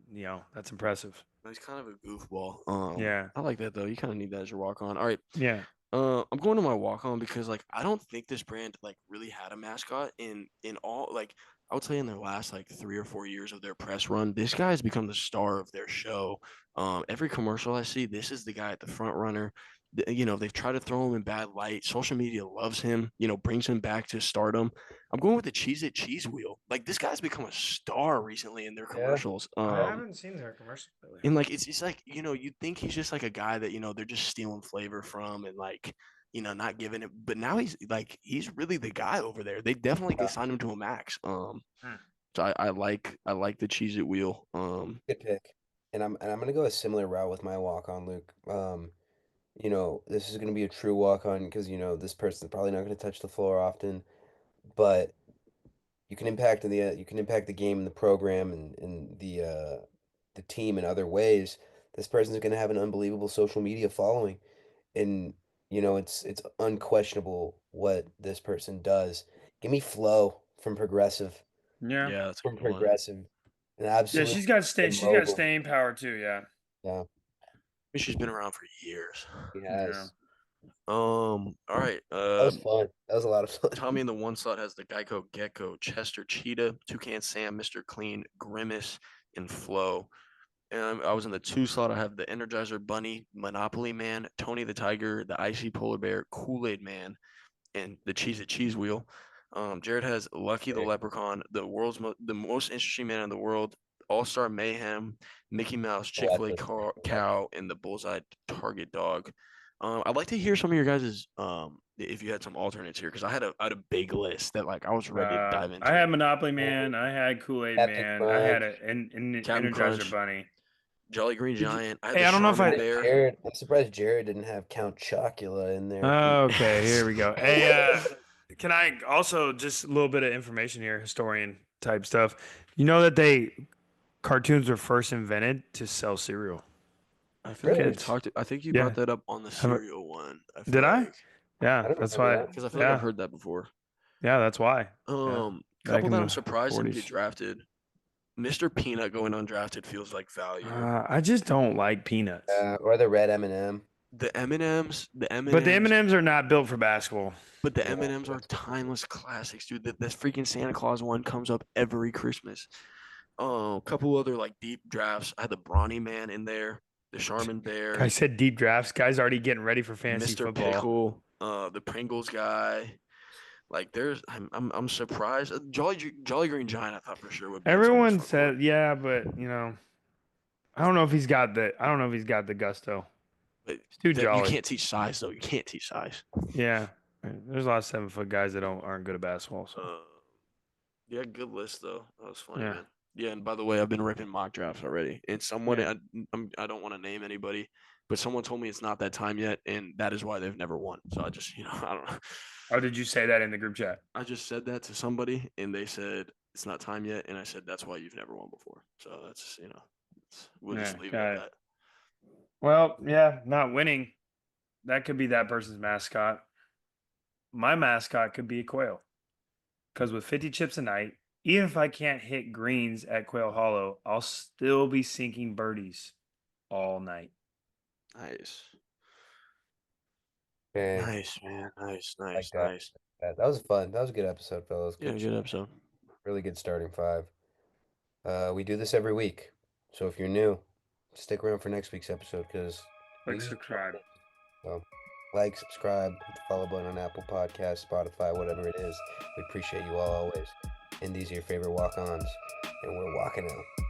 that's impressive. No, he's kind of a goofball. Yeah, I like that though. You kind of need that as your walk on. All right. yeah, I'm going to my walk on because like I don't think this brand like really had a mascot in all like I would say in their last like 3 or 4 years of their press run. This guy has become the star of their show. Every commercial I see, this is the guy at the front runner. They've tried to throw him in bad light. Social media loves him. Brings him back to stardom. I'm going with the Cheese It Cheese Wheel. Like this guy's become a star recently in their yeah. commercials. I haven't seen their commercial lately. And like it's like, you'd think he's just like a guy that, they're just stealing flavor from and like, not giving it. But now he's really the guy over there. They signed him to a max. Hmm. So I like the Cheez It wheel. Good pick. And I'm gonna go a similar route with my walk on, Luke. This is gonna be a true walk on because this person's probably not gonna touch the floor often, but you can impact the game and the program and the team in other ways. This person's gonna have an unbelievable social media following, and it's unquestionable what this person does. Give me Flo from Progressive, Yeah, Yeah, that's a from good one. Progressive, an yeah. absolute She's got mogul. staying power too. Yeah, Yeah, I mean, she's been around for years. he yeah. has. All right. That was fun. That was a lot of fun. Tommy in the one slot has the Geico Gecko, Chester Cheetah, Toucan Sam, Mr. Clean, Grimace, and Flo. And I was in the 2 slot. I have the Energizer Bunny, Monopoly Man, Tony the Tiger, the Icy Polar Bear, Kool-Aid Man, and the Cheese It Cheese Wheel. Jared has Lucky the Leprechaun, the most interesting man in the world, All Star Mayhem, Mickey Mouse, Chick Fil A cow, and the Bullseye Target Dog. I'd like to hear some of your guys's if you had some alternates here because I had a big list that like I was ready to dive I had into. Monopoly Man. I had Kool Aid Captain Man. I had Crunch. an Captain Energizer Crunch, Bunny. Jolly Green Did you? Giant. I had Hey, the I don't know if Charmin I. Bear. I'm surprised Jared didn't have Count Chocula in there. Okay, here we go. Hey, can I also just a little bit of information here, historian type stuff. You know that cartoons were first invented to sell cereal. I feel like Really? we've Kids. talked. I think you Yeah. brought that up on the Have I- cereal one. I Did feel I? like I Yeah, don't that's remember why. that. because I feel like I've Yeah, heard that before. yeah, that's why. Yeah, back Couple in that the I'm surprised didn't get 40s. drafted. Mr. Peanut going undrafted feels like value. I just don't like peanuts. Or the red M&M. The M&Ms, the But the M&Ms, M&Ms are not built for basketball. but the Yeah, M&Ms are timeless classics, dude. This freaking Santa Claus one comes up every Christmas. A couple other like deep drafts. I had the Brawny Man in there, the Charmin I Bear, said deep drafts. Guys already getting ready for fantasy Mr. football. Pickle, the Pringles guy. Like I'm surprised. Jolly Green Giant I thought for sure would be on someone's Everyone front court. said, yeah, but I don't know if he's got the gusto. But He's too that you jolly. can't teach size though. You can't teach size. Yeah. There's a lot of 7-foot guys that aren't good at basketball. So Yeah, good list though. That was funny, yeah. man. Yeah, and by the way, I've been ripping mock drafts already. And someone Yeah. I don't want to name anybody, but someone told me it's not that time yet, and that is why they've never won. So I just I don't know. Oh, did you say that in the group chat? I just said that to somebody, and they said it's not time yet, and I said that's why you've never won before. So that's we'll just Yeah, leave it got at it. that. Well, yeah, not winning. That could be that person's mascot. My mascot could be a quail. Because with 50 chips a night, even if I can't hit greens at Quail Hollow, I'll still be sinking birdies all night. Nice. okay, Nice, man. Nice, like nice, that. nice. That was fun. That was a good episode, fellas. Yeah, Good, good episode. really good starting five. We do this every week, so if you're new, stick around for next week's episode because Like, subscribe. so like, subscribe, hit the follow button on Apple Podcasts, Spotify, whatever it is. We appreciate you all always. And these are your favorite walk-ons, and we're walking out.